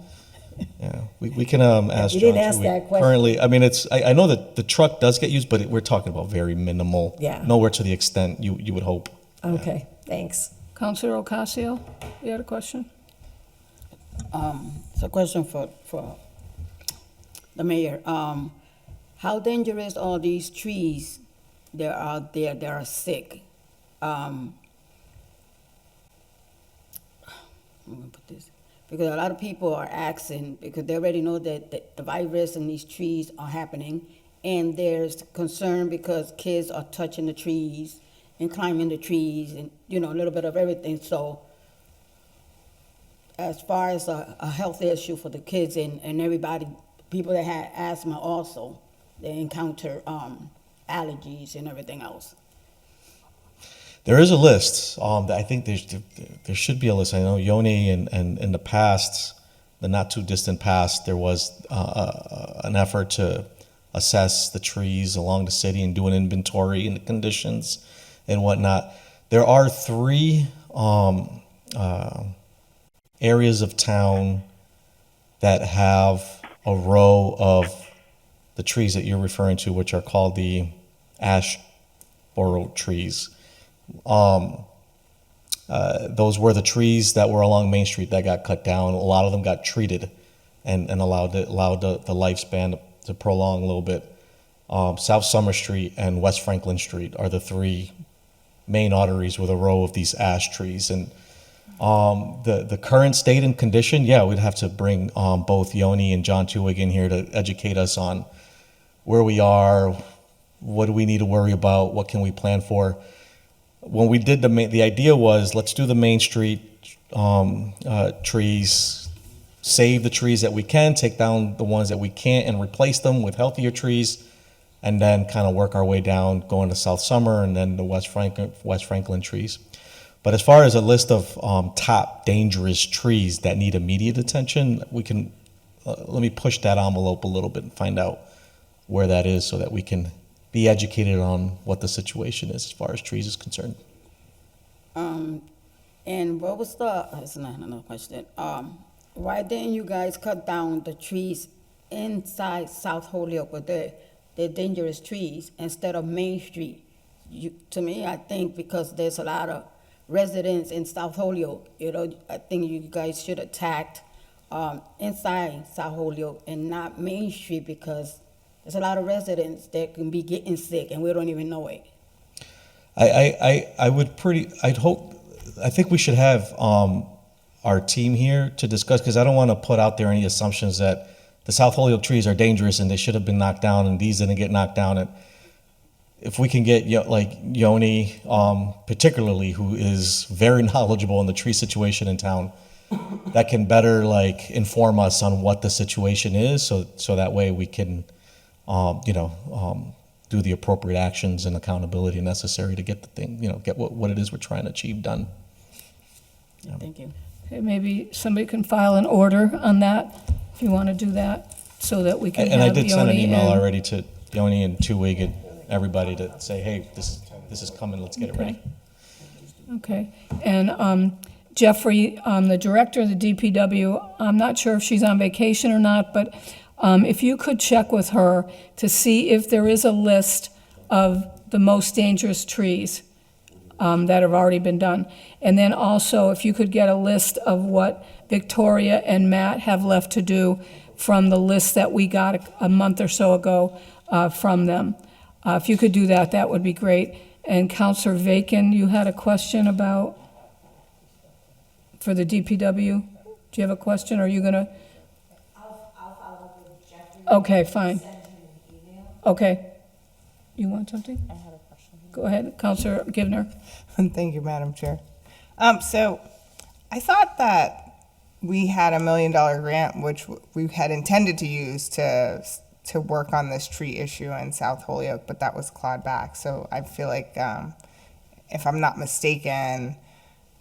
Yeah, we can ask. You didn't John, ask too. that question. Currently, I know that the truck does get used, but we're talking about very minimal. Yeah. Nowhere to the extent you would hope. Okay, thanks. Counselor Ocasio, you had a question? It's a question for the mayor. How dangerous are these trees that are out there that are sick? I'm gonna put this, because a lot of people are asking, because they already know that the virus in these trees are happening, and there's concern because kids are touching the trees and climbing the trees and, a little bit of everything. So as far as a health issue for the kids and everybody, people that have asthma also, they encounter allergies and everything else. There is a list. I think there should be a list. I know Yoni and in the past, the not too distant past, there was an effort to assess the trees along the city and do an inventory and the conditions and whatnot. There are 3 areas of town that have a row of the trees that you're referring to, which are called the ash borer trees. those were the trees that were along Main Street that got cut down. A lot of them got treated and allowed the lifespan to prolong a little bit. South Summer Street and West Franklin Street are the three main arteries with a row of these ash trees. And the current state and condition, yeah, we'd have to bring both Yoni and John Tuig in here to educate us on where we are, what do we need to worry about, what can we plan for. When we did the idea was, let's do the Main Street trees, save the trees that we can, take down the ones that we can't, and replace them with healthier trees, and then kind of work our way down, going to South Summer and then the West Franklin trees. But as far as a list of top dangerous trees that need immediate attention, we can, let me push that envelope a little bit and find out where that is so that we can be educated on what the situation is as far as trees is concerned. And what was that's not another question. Why didn't you guys cut down the trees inside South Holyoke with the dangerous trees instead of Main Street? To me, I think because there's a lot of residents in South Holyoke, I think you guys should attack inside South Holyoke and not Main Street, because there's a lot of residents that can be getting sick and we don't even know it. I think we should have our team here to discuss, because I don't want to put out there any assumptions that the South Holyoke trees are dangerous and they should have been knocked down and these didn't get knocked down. And if we can get like Yoni, particularly, who is very knowledgeable in the tree situation in town, that can better inform us on what the situation is, so that way we can, do the appropriate actions and accountability necessary to get the thing, get what it is we're trying to achieve done. Thank you. Okay, maybe somebody can file an order on that, if you want to do that, so that we can And I have did send an Yoni email and- already to Yoni and Tuig and everybody to say, hey, this is coming, let's get it ready. Okay, and Jeffrey, the director of the DPW, I'm not sure if she's on vacation or not, but if you could check with her to see if there is a list of the most dangerous trees that have already been done. And then also, if you could get a list of what Victoria and Matt have left to do from the list that we got a month or so ago from them. If you could do that, that would be great. And Counselor Vacan, you had a question about, for the DPW? Do you have a question, or are you gonna? I'll follow up with Jeffrey. Okay, fine. Send him an email. Okay. You want something? I had a question. Go ahead, Counselor Givner. Thank you, Madam Chair. So I thought that we had $1 million grant, which we had intended to use to work on this tree issue in South Holyoke, but that was clawed back. So I feel like, if I'm not mistaken,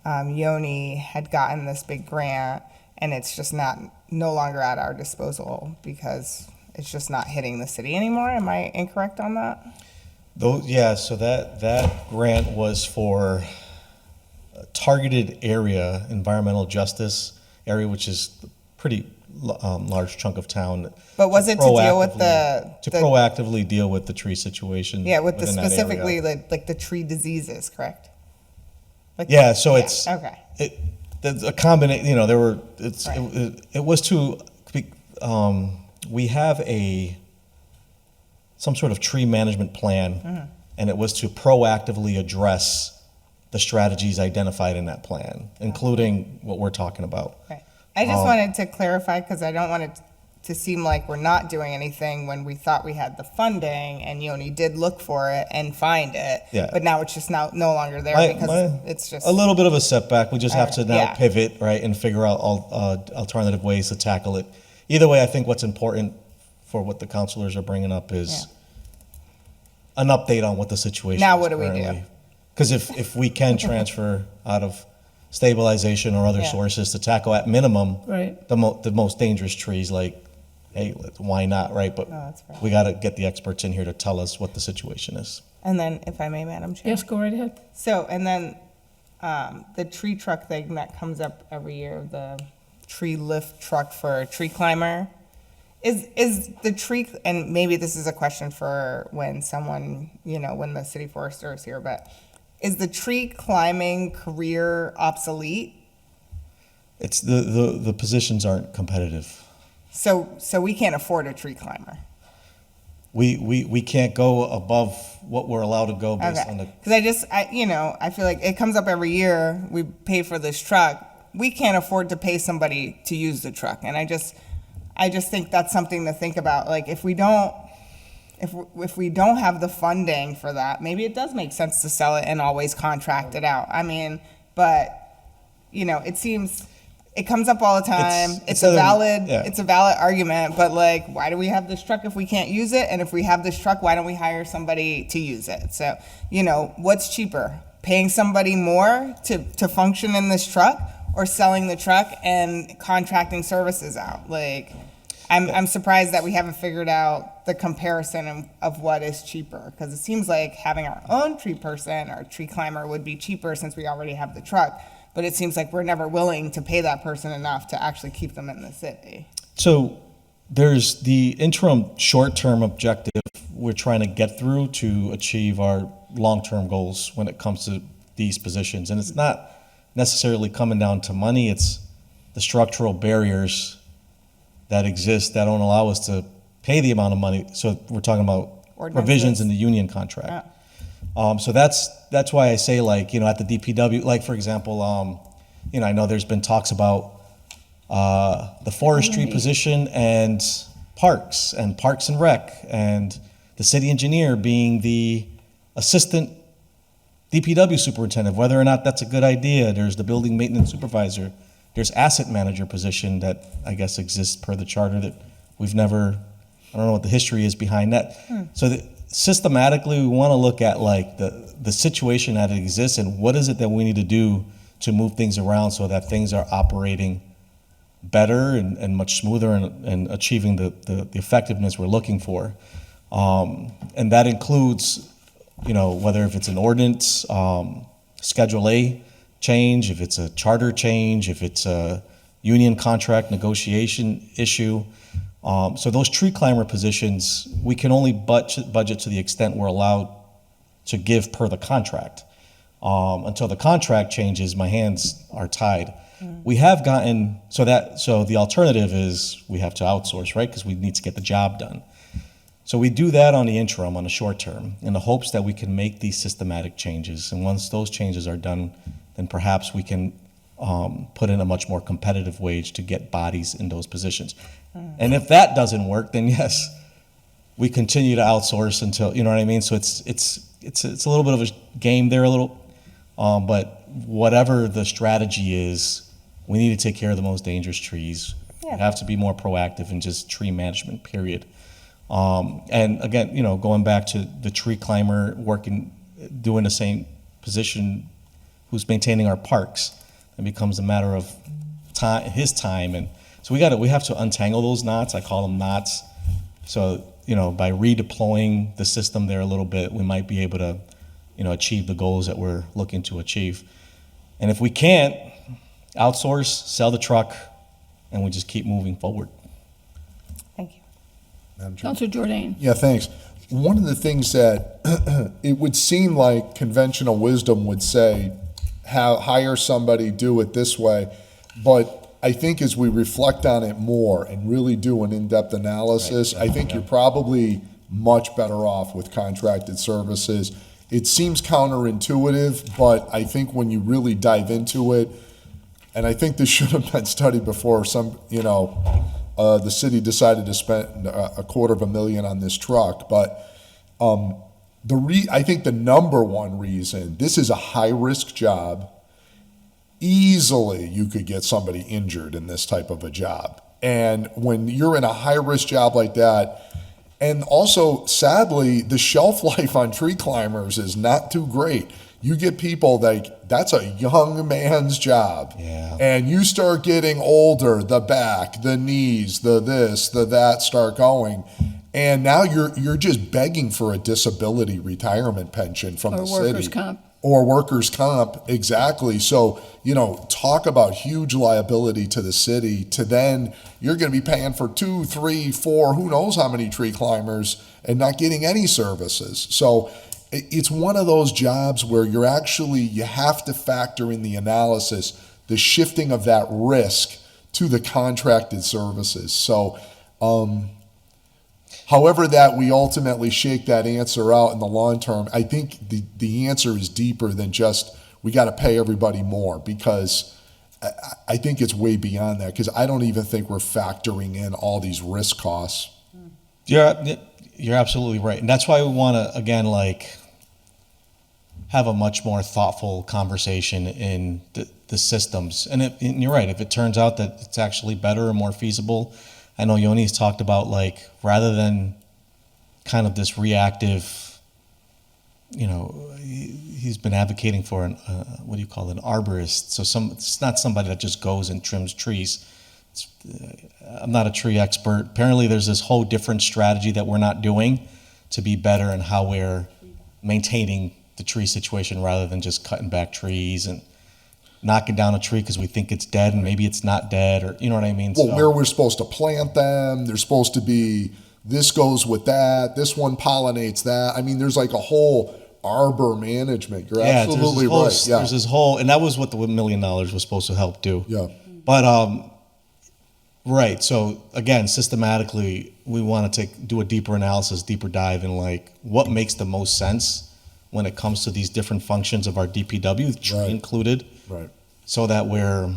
Yoni had gotten this big grant, and it's just no longer at our disposal because it's just not hitting the city anymore. Am I incorrect on that? So that grant was for a targeted area, environmental justice area, which is a pretty large chunk of town. But was it to deal with the proactively deal with the tree situation? Yeah, with the within that area. specifically like the tree diseases, correct? Yeah, so it's okay. It's a combination. Right. It was to we have some sort of tree management plan, and it was to proactively address the strategies identified in that plan, including what we're talking about. Right. I just wanted to clarify, because I don't want it to seem like we're not doing anything when we thought we had the funding, and Yoni did look for it and find it. Yeah. But now it's just no longer there because it's just a little bit of a setback. We just have to now Yeah. pivot, right, and figure out alternative ways to tackle it. Either way, I think what's important for what the counselors are bringing up is an update on what the situation Now is what do we do? currently. Because if we can transfer out of stabilization or other Yeah. sources to tackle at minimum Right. the most dangerous trees, hey, why not, right? But No, that's fair. we got to get the experts in here to tell us what the situation is. And then, if I may, Madam Chair. Yes, go right ahead. So, and then the tree truck thing that comes up every year, the tree lift truck for a tree climber, is the tree, and maybe this is a question for when someone, when the city forester is here, but is the tree climbing career obsolete? It's the positions aren't competitive. So we can't afford a tree climber. We can't go above what we're allowed to go based on the. Because I feel like it comes up every year. We pay for this truck. We can't afford to pay somebody to use the truck, and I just think that's something to think about. Like if we don't have the funding for that, maybe it does make sense to sell it and always contract it out. I mean, but it comes up all the time. It's a valid argument, but like, why do we have this truck if we can't use it? And if we have this truck, why don't we hire somebody to use it? So, what's cheaper? Paying somebody more to function in this truck, or selling the truck and contracting services out? Like, I'm surprised that we haven't figured out the comparison of what is cheaper, because it seems like having our own tree person or tree climber would be cheaper since we already have the truck. But it seems like we're never willing to pay that person enough to actually keep them in the city. So there's the interim short-term objective we're trying to get through to achieve our long-term goals when it comes to these positions. And it's not necessarily coming down to money, it's the structural barriers that exist that don't allow us to pay the amount of money. So we're talking about provisions in the union contract. Yeah. So that's why I say, like, at the DPW, like, for example, I know there's been talks about the forestry position and parks and rec, and the city engineer being the assistant DPW superintendent, whether or not that's a good idea. There's the building maintenance supervisor. There's asset manager position that I guess exists per the charter that we've never, I don't know what the history is behind that. So systematically, we want to look at like the situation that exists and what is it that we need to do to move things around so that things are operating better and much smoother and achieving the effectiveness we're looking for. And that includes, whether if it's an ordinance, Schedule A change, if it's a charter change, if it's a union contract negotiation issue. So those tree climber positions, we can only budget to the extent we're allowed to give per the contract. Until the contract changes, my hands are tied. We have gotten, so the alternative is we have to outsource, right? Because we need to get the job done. So we do that on the interim, on the short term, in the hopes that we can make these systematic changes. And once those changes are done, then perhaps we can put in a much more competitive wage to get bodies in those positions. And if that doesn't work, then yes, we continue to outsource until, you know what I mean? So it's a little bit of a game there, but whatever the strategy is, we need to take care of the most dangerous trees. Yeah. We have to be more proactive in just tree management, period. And again, going back to the tree climber doing the same position, who's maintaining our parks, it becomes a matter of his time. And so we have to untangle those knots. I call them knots. So, by redeploying the system there a little bit, we might be able to, achieve the goals that we're looking to achieve. And if we can't, outsource, sell the truck, and we just keep moving forward. Thank you. Madam Chair. Councilor Jordan. Yeah, thanks. One of the things that it would seem like conventional wisdom would say, hire somebody, do it this way. But I think as we reflect on it more and really do an in-depth analysis, I think you're probably much better off with contracted services. It seems counterintuitive, but I think when you really dive into it, and I think this should have been studied before the city decided to spend $250,000 on this truck, but I think the number one reason, this is a high-risk job. Easily you could get somebody injured in this type of a job. And when you're in a high-risk job like that, and also, sadly, the shelf life on tree climbers is not too great. You get people that's a young man's job. Yeah. And you start getting older, the back, the knees, the this, the that start going. And now you're just begging for a disability retirement pension from the city. Or workers' comp. Or workers' comp, exactly. So, talk about huge liability to the city, to then you're going to be paying for 2, 3, 4, who knows how many tree climbers and not getting any services. So it's one of those jobs where you have to factor in the analysis, the shifting of that risk to the contracted services. So, however that we ultimately shake that answer out in the long term, I think the answer is deeper than just we got to pay everybody more, because I think it's way beyond that, because I don't even think we're factoring in all these risk costs. You're absolutely right, and that's why we want to again have a much more thoughtful conversation in the systems. And you're right. If it turns out that it's actually better and more feasible, I know Yoni's talked about rather than kind of this reactive, he's been advocating for an arborist. So it's not somebody that just goes and trims trees. I'm not a tree expert. Apparently there's this whole different strategy that we're not doing to be better in how we're maintaining the tree situation, rather than just cutting back trees and knocking down a tree because we think it's dead and maybe it's not dead, or you know what I mean? Well, where we're supposed to plant them, there's supposed to be, this goes with that, this one pollinates that. I mean, there's like a whole arbor management. You're absolutely right. Yeah. There's this whole, and that was what the $1 million was supposed to help do. Yeah. But, right. So again, systematically, we want to do a deeper analysis, deeper dive in what makes the most sense when it comes to these different functions of our DPW, tree included. Right. So that we're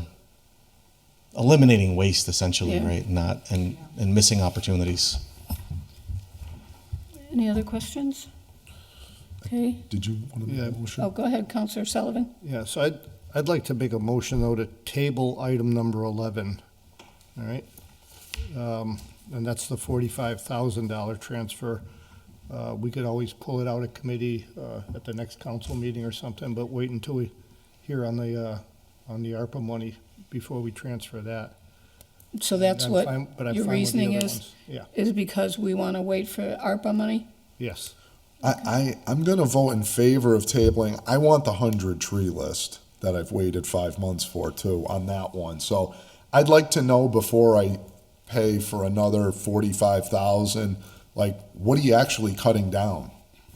eliminating waste essentially, Yeah. right? And missing opportunities. Any other questions? Okay. Did you want to make a motion? Oh, go ahead, Counselor Sullivan. Yeah, so I'd like to make a motion, though, to table item number 11, all right? And that's the $45,000 transfer. We could always pull it out of committee at the next council meeting or something, but wait until we hear on the ARPA money before we transfer that. So that's I'm what fine- but I'm your fine with the reasoning other is? ones. Yeah, Is because we want to wait for ARPA money? yes. I'm going to vote in favor of tabling. I want the 100 tree list that I've waited 5 months for too on that one. So I'd like to know before I pay for another 45,000, what are you actually cutting down?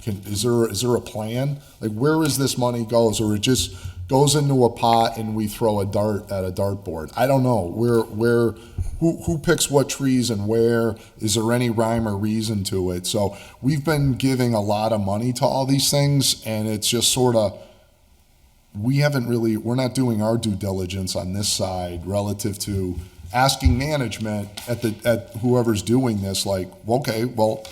Is there a plan? Where is this money goes, or it just goes into a pot and we throw a dart at a dartboard? I don't know. Who picks what trees and where? Is there any rhyme or reason to it? So we've been giving a lot of money to all these things, and it's just sort of, we're not doing our due diligence on this side relative to asking management at whoever's doing this, okay, well,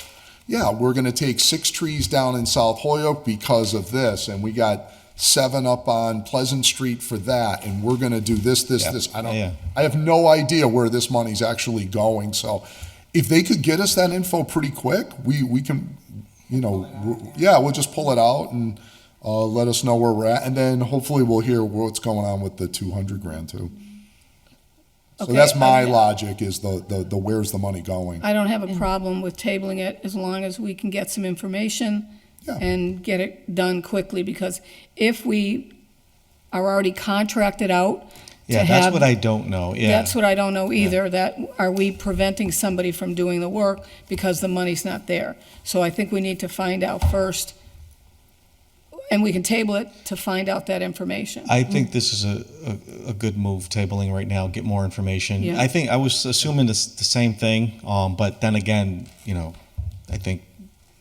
yeah, we're going to take 6 trees down in South Holyoke because of this, and we got 7 up on Pleasant Street for that, and we're going to do this. I have no idea where this money's actually going. So if they could get us that info pretty quick, we can, we'll just pull it out and let us know where we're at, and then hopefully we'll hear what's going on with the $200,000 too. So Okay, that's my logic, is the where's the money going? I don't have a problem with tabling it as long as we can get some information Yeah. and get it done quickly, because if we are already contracted out to Yeah, have. that's what I don't know. Yeah. That's what I don't know either, that are we preventing somebody from doing the work because the money's not there? So I think we need to find out first, and we can table it to find out that information. I think this is a good move, tabling right now, get more information. Yeah. I think I was assuming the same thing, but then again, I think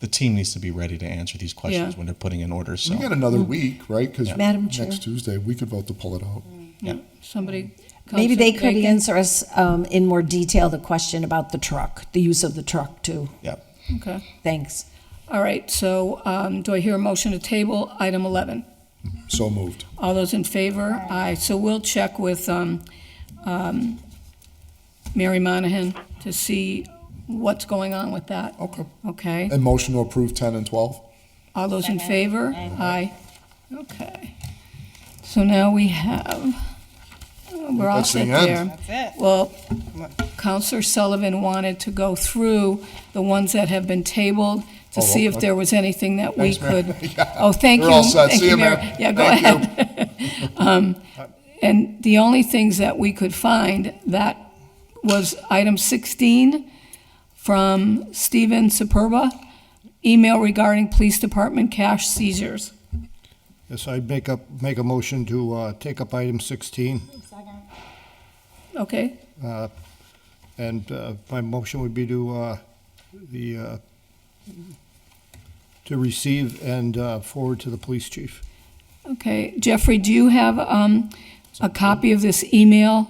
the team needs to be ready to answer these questions Yeah. when they're putting in orders. So We got another week, right? Because Madam Chair. next Tuesday, we could vote to pull it out. Yeah, somebody. Maybe they Counselor could Bacon? answer us in more detail the question about the truck, the use of the truck too. yeah. Okay, Thanks. all right, so do I hear a motion to table item 11? So moved. All those in favor? Aye. So we'll check with Mary Monahan to see what's going on with that. Okay. Okay? And motion to approve 10 and 12? All those in favor? Aye. Okay. So now we have, we're all That's the set end. there. That's it. Well, Counselor Sullivan wanted to go through the ones that have been tabled to Oh, see if okay. there was anything that we Thanks, Mary. could. Yeah. Oh, thank you. We're all set. Thank See you, Mary. Mary. Yeah, go Thank ahead. And the only things that we could find, that was item 16 from Stephen Superba, email regarding police department cash seizures. Yes, I'd make a motion to take up item 16. Okay, And my motion would be to receive and forward to the police chief. okay. Jeffrey, do you have a copy of this email?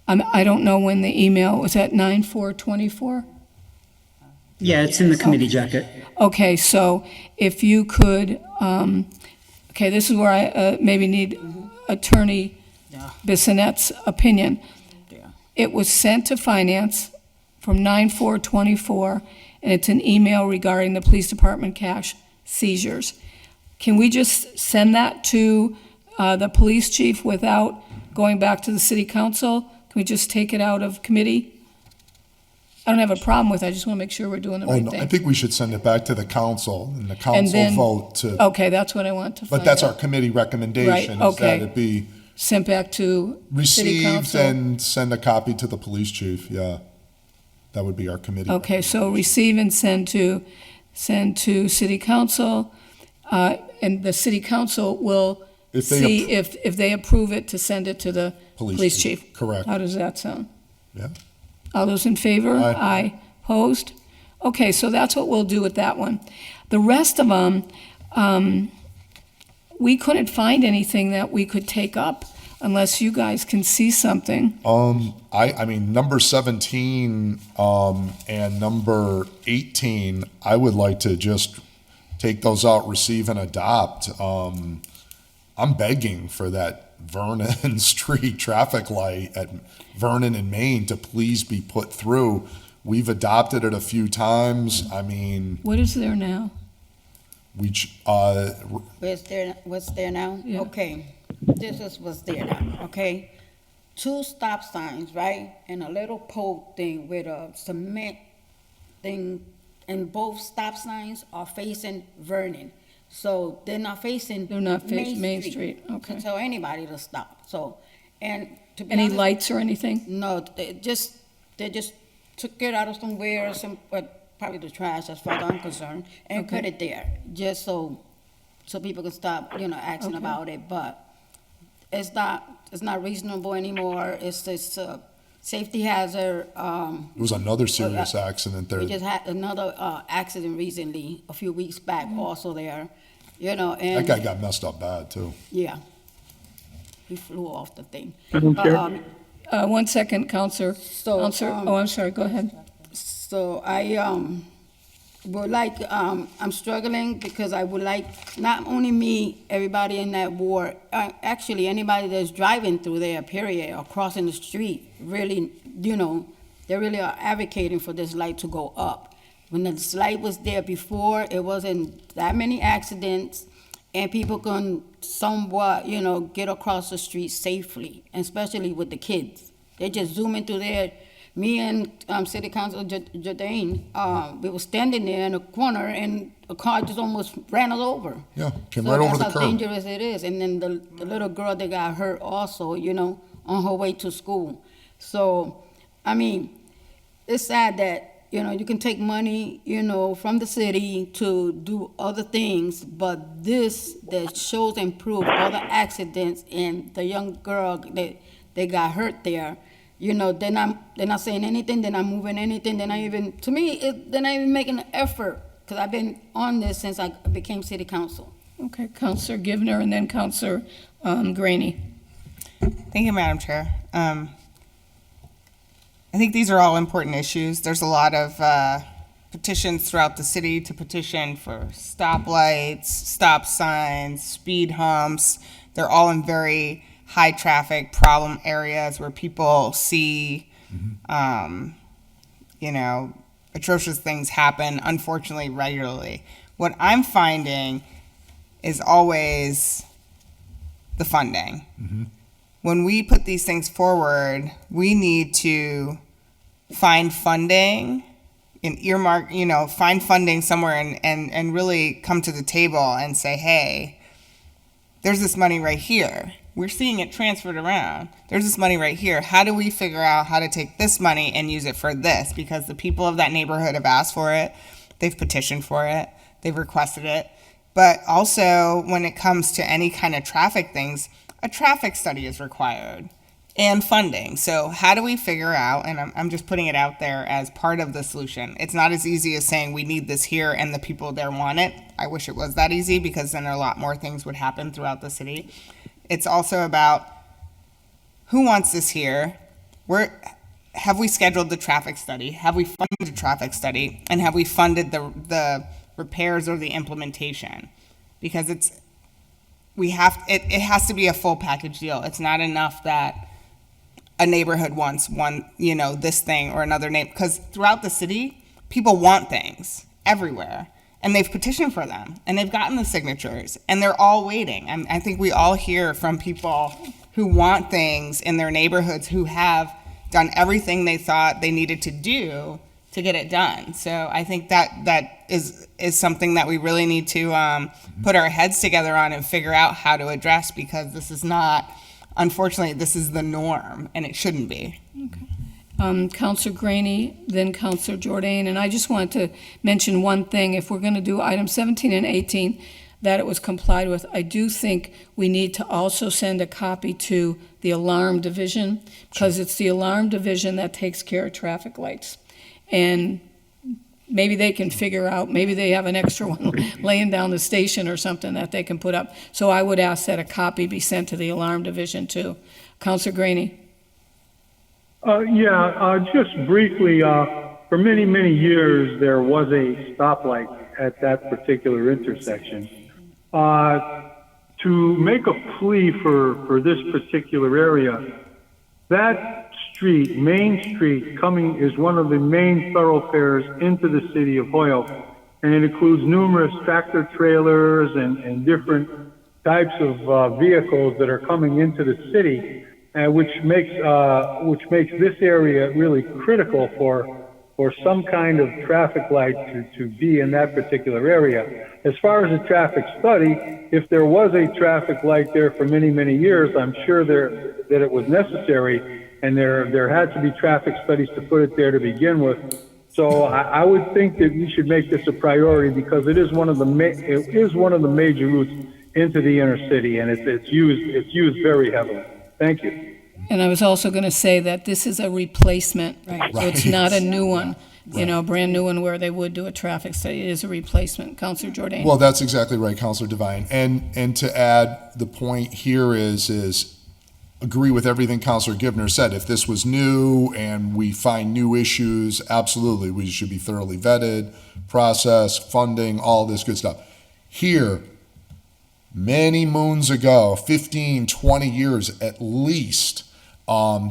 I don't know when the email, was that 9/4/24? Yeah, it's in the committee jacket. Okay, so if you could, okay, this is where I maybe need Attorney Bissonette's opinion. It was sent to Finance from 9/4/24, and it's an email regarding the police department cash seizures. Can we just send that to the police chief without going back to the city council? Can we just take it out of committee? I don't have a problem with it, I just want to make sure we're doing the Oh, right no, I thing. think we should send it back to the council and the And council then- vote to, Okay, that's what I want to find out. but that's our committee recommendation, Right, is okay. that it be Sent back to city received council. and send a copy to the police chief, yeah. That would be our committee. Okay, so receive and send to city council, and the city council will If they see if they approve it to send it to the Police police chief, chief. correct. How does that sound? Yeah. All those in favor? Aye. Opposed? Okay, so that's what we'll do with that one. The rest of them, we couldn't find anything that we could take up unless you guys can see something. I mean, number 17, and number 18, I would like to just take those out, receive and adopt. I'm begging for that Vernon Street traffic light at Vernon and Maine to please be put through. We've adopted it a few times. I mean, What is there now? What's there now? Yeah. Okay, this is what's there now, okay? 2 stop signs, right? And a little pole thing with a cement thing, and both stop signs are facing Vernon. So they're not facing. They're not facing Main Street, okay. To tell anybody to stop, so, and to be Any honest- lights or anything? No, they just took it out of somewhere, probably the trash, as far as I'm concerned, and Okay. put it there, just so people can stop, asking Okay. about it, but it's not reasonable anymore, it's just a safety hazard, it was another serious accident there. we just had another, accident recently, a few weeks back also there, and. That guy got messed up bad, too. Yeah. He flew off the thing. Madam But, Chair? 1 second, Counselor. So, I'm sorry, go ahead. So I would like, I'm struggling because I would like, not only me, everybody in that ward, actually anybody that's driving through there, period, or crossing the street, really, they really are advocating for this light to go up. When this light was there before, it wasn't that many accidents, and people can somewhat, get across the street safely, especially with the kids. They just zooming through there. Me and City Council Jardine, we were standing there in a corner, and a car just almost ran us over. Yeah, came right over the That's how curb. dangerous it is. And then the little girl that got hurt also, on her way to school. So, I mean, it's sad that, you can take money, from the city to do other things, but this that shows and proves all the accidents and the young girl that they got hurt there, they're not saying anything, they're not moving anything, they're not even, to me, they're not even making an effort, because I've been on this since I became city council. Okay, Counselor Givner and then Counselor Graney. Thank you, Madam Chair. I think these are all important issues. There's a lot of petitions throughout the city to petition for stoplights, stop signs, speed humps. They're all in very high traffic problem areas where people see, atrocious things happen, unfortunately, regularly. What I'm finding is always the funding. When we put these things forward, we need to find funding and earmark, find funding somewhere and really come to the table and say, hey, there's this money right here. We're seeing it transferred around. There's this money right here. How do we figure out how to take this money and use it for this? Because the people of that neighborhood have asked for it. they've petitioned for it, they've requested it. But also, when it comes to any kind of traffic things, a traffic study is required and funding. So how do we figure out, and I'm just putting it out there as part of the solution. It's not as easy as saying we need this here and the people there want it. I wish it was that easy, because then a lot more things would happen throughout the city. It's also about who wants this here, have we scheduled the traffic study, have we funded the traffic study, and have we funded the repairs or the implementation? Because it has to be a full package deal. It's not enough that a neighborhood wants this thing or another neighbor, because throughout the city, people want things everywhere, and they've petitioned for them, and they've gotten the signatures, and they're all waiting. I think we all hear from people who want things in their neighborhoods, who have done everything they thought they needed to do to get it done. So I think that is something that we really need to put our heads together on and figure out how to address, because this is not, unfortunately, this is the norm, and it shouldn't be. Counselor Graney, then Counselor Jordan, and I just wanted to mention one thing. If we're going to do items 17 and 18, that it was complied with, I do think we need to also send a copy to the alarm division, because it's the alarm division that takes care of traffic lights. And maybe they can figure out, maybe they have an extra one laying down the station or something that they can put up. So I would ask that a copy be sent to the alarm division too. Counselor Graney. Just briefly, for many, many years, there was a stoplight at that particular intersection. To make a plea for this particular area, that street, Main Street, is one of the main thoroughfares into the city of Hoyoke, and it includes numerous tractor trailers and different types of vehicles that are coming into the city, which makes this area really critical for some kind of traffic light to be in that particular area. As far as a traffic study, if there was a traffic light there for many, many years, I'm sure that it was necessary, and there had to be traffic studies to put it there to begin with. So I would think that we should make this a priority, because it is one of the major routes into the inner city, and it's used very heavily. Thank you. And I was also going to say that this is a replacement. Right. So it's not a new one, a brand new one where they would do a traffic study. It is a replacement. Counselor Jordan. Well, that's exactly right, Counselor Devine. And to add, the point here is agree with everything Counselor Givner said. If this was new and we find new issues, absolutely, we should be thoroughly vetted, processed, funding, all this good stuff. Here, many moons ago, 15, 20 years at least,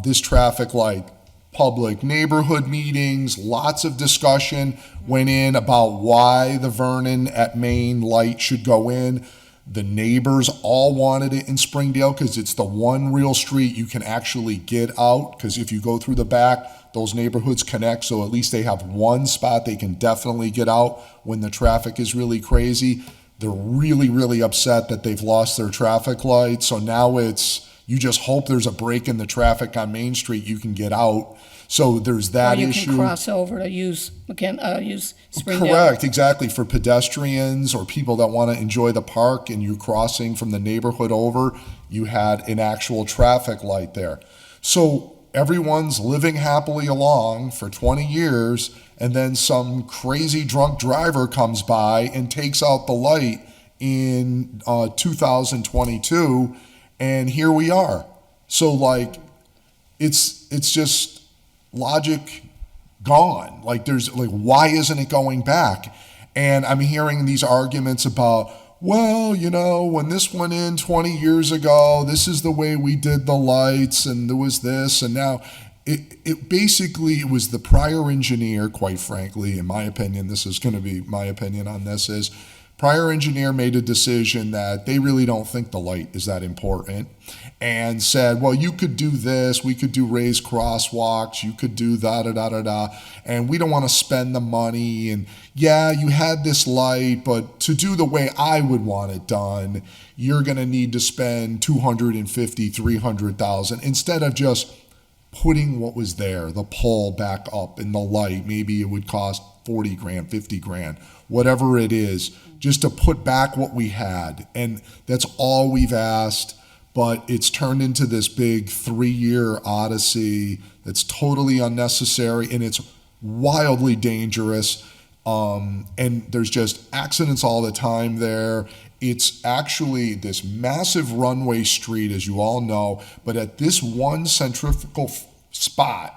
this traffic light, public neighborhood meetings, lots of discussion went in about why the Vernon at Main light should go in. The neighbors all wanted it in Springdale because it's the one real street you can actually get out, because if you go through the back, those neighborhoods connect, so at least they have one spot they can definitely get out when the traffic is really crazy. They're really, really upset that they've lost their traffic light, so now you just hope there's a break in the traffic on Main Street, you can get out. So there's that issue. Or you can cross over to use Springdale. Correct, exactly. For pedestrians or people that want to enjoy the park and you're crossing from the neighborhood over, you had an actual traffic light there. So everyone's living happily along for 20 years, and then some crazy drunk driver comes by and takes out the light in 2022, and here we are. So it's just logic gone. Why isn't it going back? And I'm hearing these arguments about, well, when this went in 20 years ago, this is the way we did the lights, and there was this, and now it basically was the prior engineer, quite frankly, in my opinion, this is going to be my opinion on this, is prior engineer made a decision that they really don't think the light is that important, and said, well, you could do this, we could do raised crosswalks, you could do da-da-da-da-da, and we don't want to spend the money, and yeah, you had this light, but to do the way I would want it done, you're going to need to spend $250,000, $300,000, instead of just putting what was there, the pole back up and the light. Maybe it would cost 40 grand, 50 grand, whatever it is, just to put back what we had. And that's all we've asked, but it's turned into this big 3-year odyssey that's totally unnecessary, and it's wildly dangerous. And there's just accidents all the time there. It's actually this massive runway street, as you all know, but at this one centrifugal spot,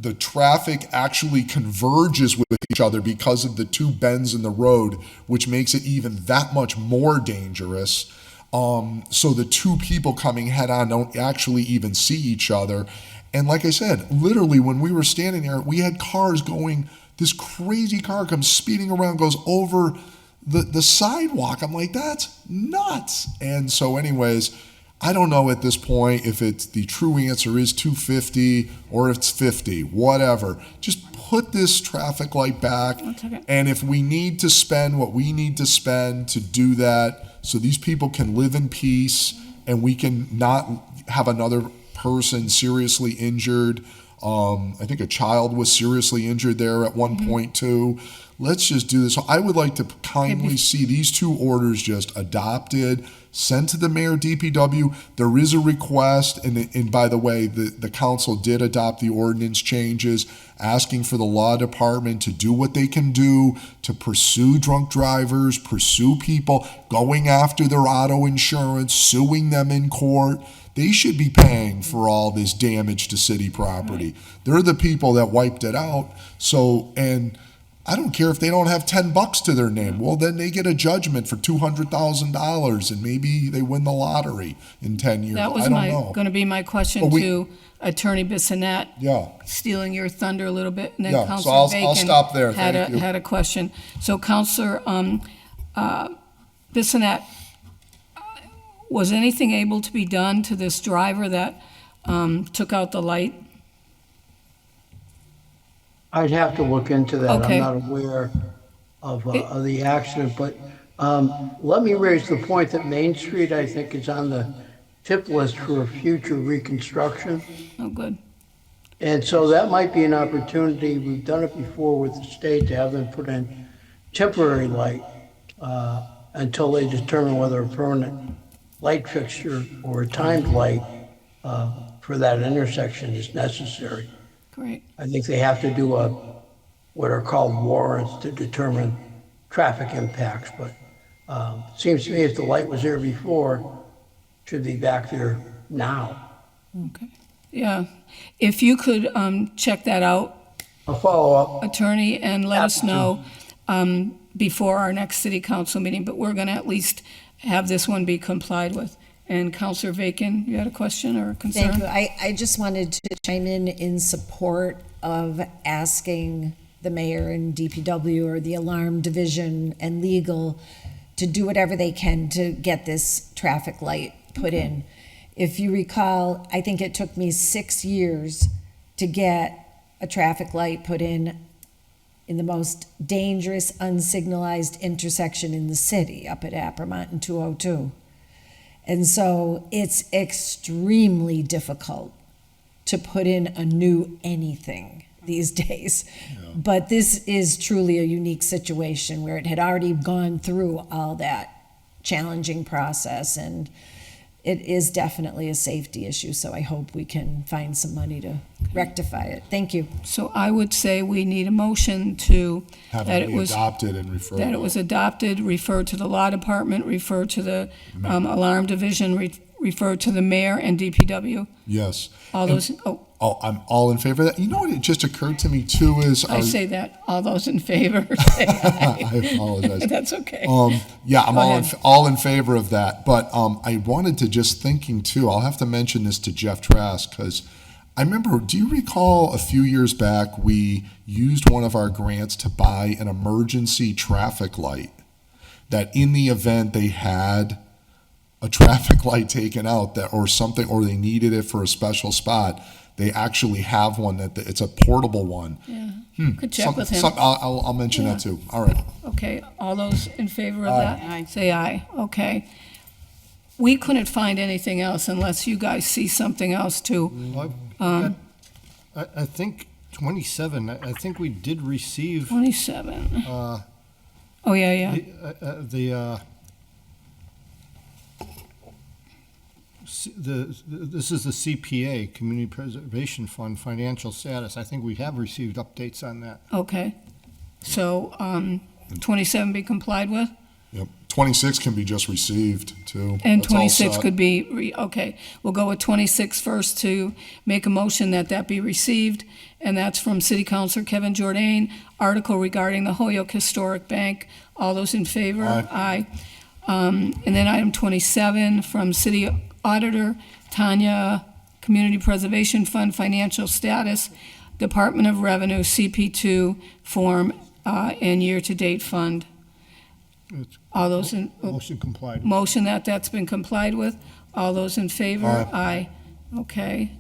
the traffic actually converges with each other because of the two bends in the road, which makes it even that much more dangerous. So the two people coming head on don't actually even see each other. And like I said, literally when we were standing there, we had cars going, this crazy car comes speeding around, goes over the sidewalk. I'm like, that's nuts. And so anyways, I don't know at this point if it's the true answer is 250 or if it's 50, whatever. Just put this traffic light back. And if we need to spend what we need to spend to do that, so these people can live in peace and we can not have another person seriously injured. I think a child was seriously injured there at one point too. Let's just do this. So I would like to kindly see these two orders just adopted, sent to the mayor DPW. There is a request, and by the way, the council did adopt the ordinance changes, asking for the law department to do what they can do to pursue drunk drivers, pursue people, going after their auto insurance, suing them in court. They should be paying for all this damage to city property. They're the people that wiped it out. So, and I don't care if they don't have $10 to their name. Well, then they get a judgment for $200,000 and maybe they win the lottery in 10 years. That was I don't know. going to be my question to Attorney Bissonnette. Yeah. Stealing your thunder a little bit. And then Yeah, so Councilor I'll Bacon stop there. Thank you. had a question. So Councilor Bissonnette, was anything able to be done to this driver that took out the light? I'd have to look into that. Okay. I'm not aware of the accident, but let me raise the point that Main Street, I think, is on the tip list for future reconstruction. Oh, good. And so that might be an opportunity. We've done it before with the state to have them put in temporary light until they determine whether a permanent light fixture or a timed light for that intersection is necessary. Great. I think they have to do what are called warrants to determine traffic impacts, but seems to me if the light was there before, it should be back there now. Okay. Yeah. If you could check that out, I'll follow up. Attorney, and let us know before our next city council meeting, but we're going to at least have this one be complied with. And Councilor Bacon, you had a question or a concern? Thank you. I just wanted to chime in support of asking the mayor and DPW or the alarm division and legal to do whatever they can to get this traffic light put in. If you recall, I think it took me 6 years to get a traffic light put in the most dangerous unsignalized intersection in the city, up at Appermont and 202. And so it's extremely difficult to put in a new anything these days. Yeah. But this is truly a unique situation where it had already gone through all that challenging process, and it is definitely a safety issue, so I hope we can find some money to rectify it. Thank you. So I would say we need a motion to Have that it it was adopted and referred. that it was adopted, referred to the law department, referred to the alarm division, referred to the mayor and DPW. Yes. All those. Oh, I'm all in favor of that. You know what? It just occurred to me too is I say that. All those in favor say aye. I apologize. That's okay. Yeah, I'm Go all in favor of that. But I wanted to just thinking too. I'll have to mention this to Jeff Trask because I remember. Do you recall a few years back we used one of our grants to buy an emergency traffic light that in the event they had a traffic light taken out that or something or they needed it for a special spot. They actually have one it's a portable one. Yeah. Could check with him. I'll mention that too. All right. Okay. All those in favor of that? Aye. Say aye. Okay. We couldn't find anything else unless you guys see something else too. I think 27, I think we did receive 27. Oh, yeah, yeah. this is the CPA, Community Preservation Fund financial status. I think we have received updates on that. Okay. So 27 be complied with? Yep. 26 can be just received too. And That's all 26 set. could be, okay, we'll go with 26 first to make a motion that that be received, and that's from City Councilor Kevin Jordan, article regarding the Holyoke Historic Bank. All those in favor? Aye. And then item 27 from City Auditor Tanya, Community Preservation Fund financial status, Department of Revenue, CP2 form, and year-to-date fund. It's- All those in, Motion complied. motion that that's been complied with. All those in favor? Aye. Okay.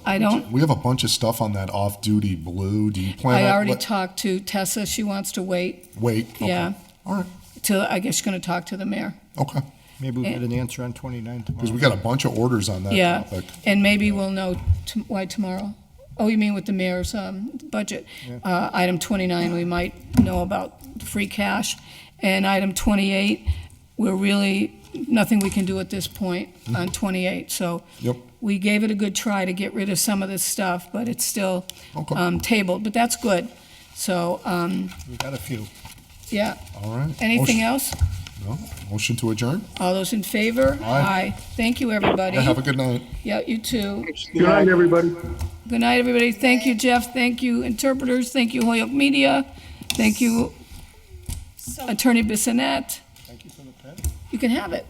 I don't. We have a bunch of stuff on that off-duty blue. Do you plan? I on already talked to Tessa. She wants to wait. Wait. Okay. Yeah. All right. Till, I guess she's going to talk to the mayor. Okay. Maybe we'll get an answer on 29 Because we tomorrow. got a bunch of orders on that Yeah. topic. And maybe we'll know why tomorrow. Oh, you mean with the mayor's budget? Item 29, we might know about free cash. And item 28, we're really, nothing we can do at this point on 28. So Yep. we gave it a good try to get rid of some of this stuff, but it's still Okay. tabled, but that's good. So, We got a few. yeah. All right. Anything else? No. Motion to adjourn. All those in favor? Aye. Thank you, everybody. Yeah, have a good night. Yeah, you too. Good night, everybody. Good night, everybody. Thank you, Jeff. Thank you, interpreters. Thank you, Holyoke Media. Thank you, Attorney Bissonette. Thank you for the pen. You can have it.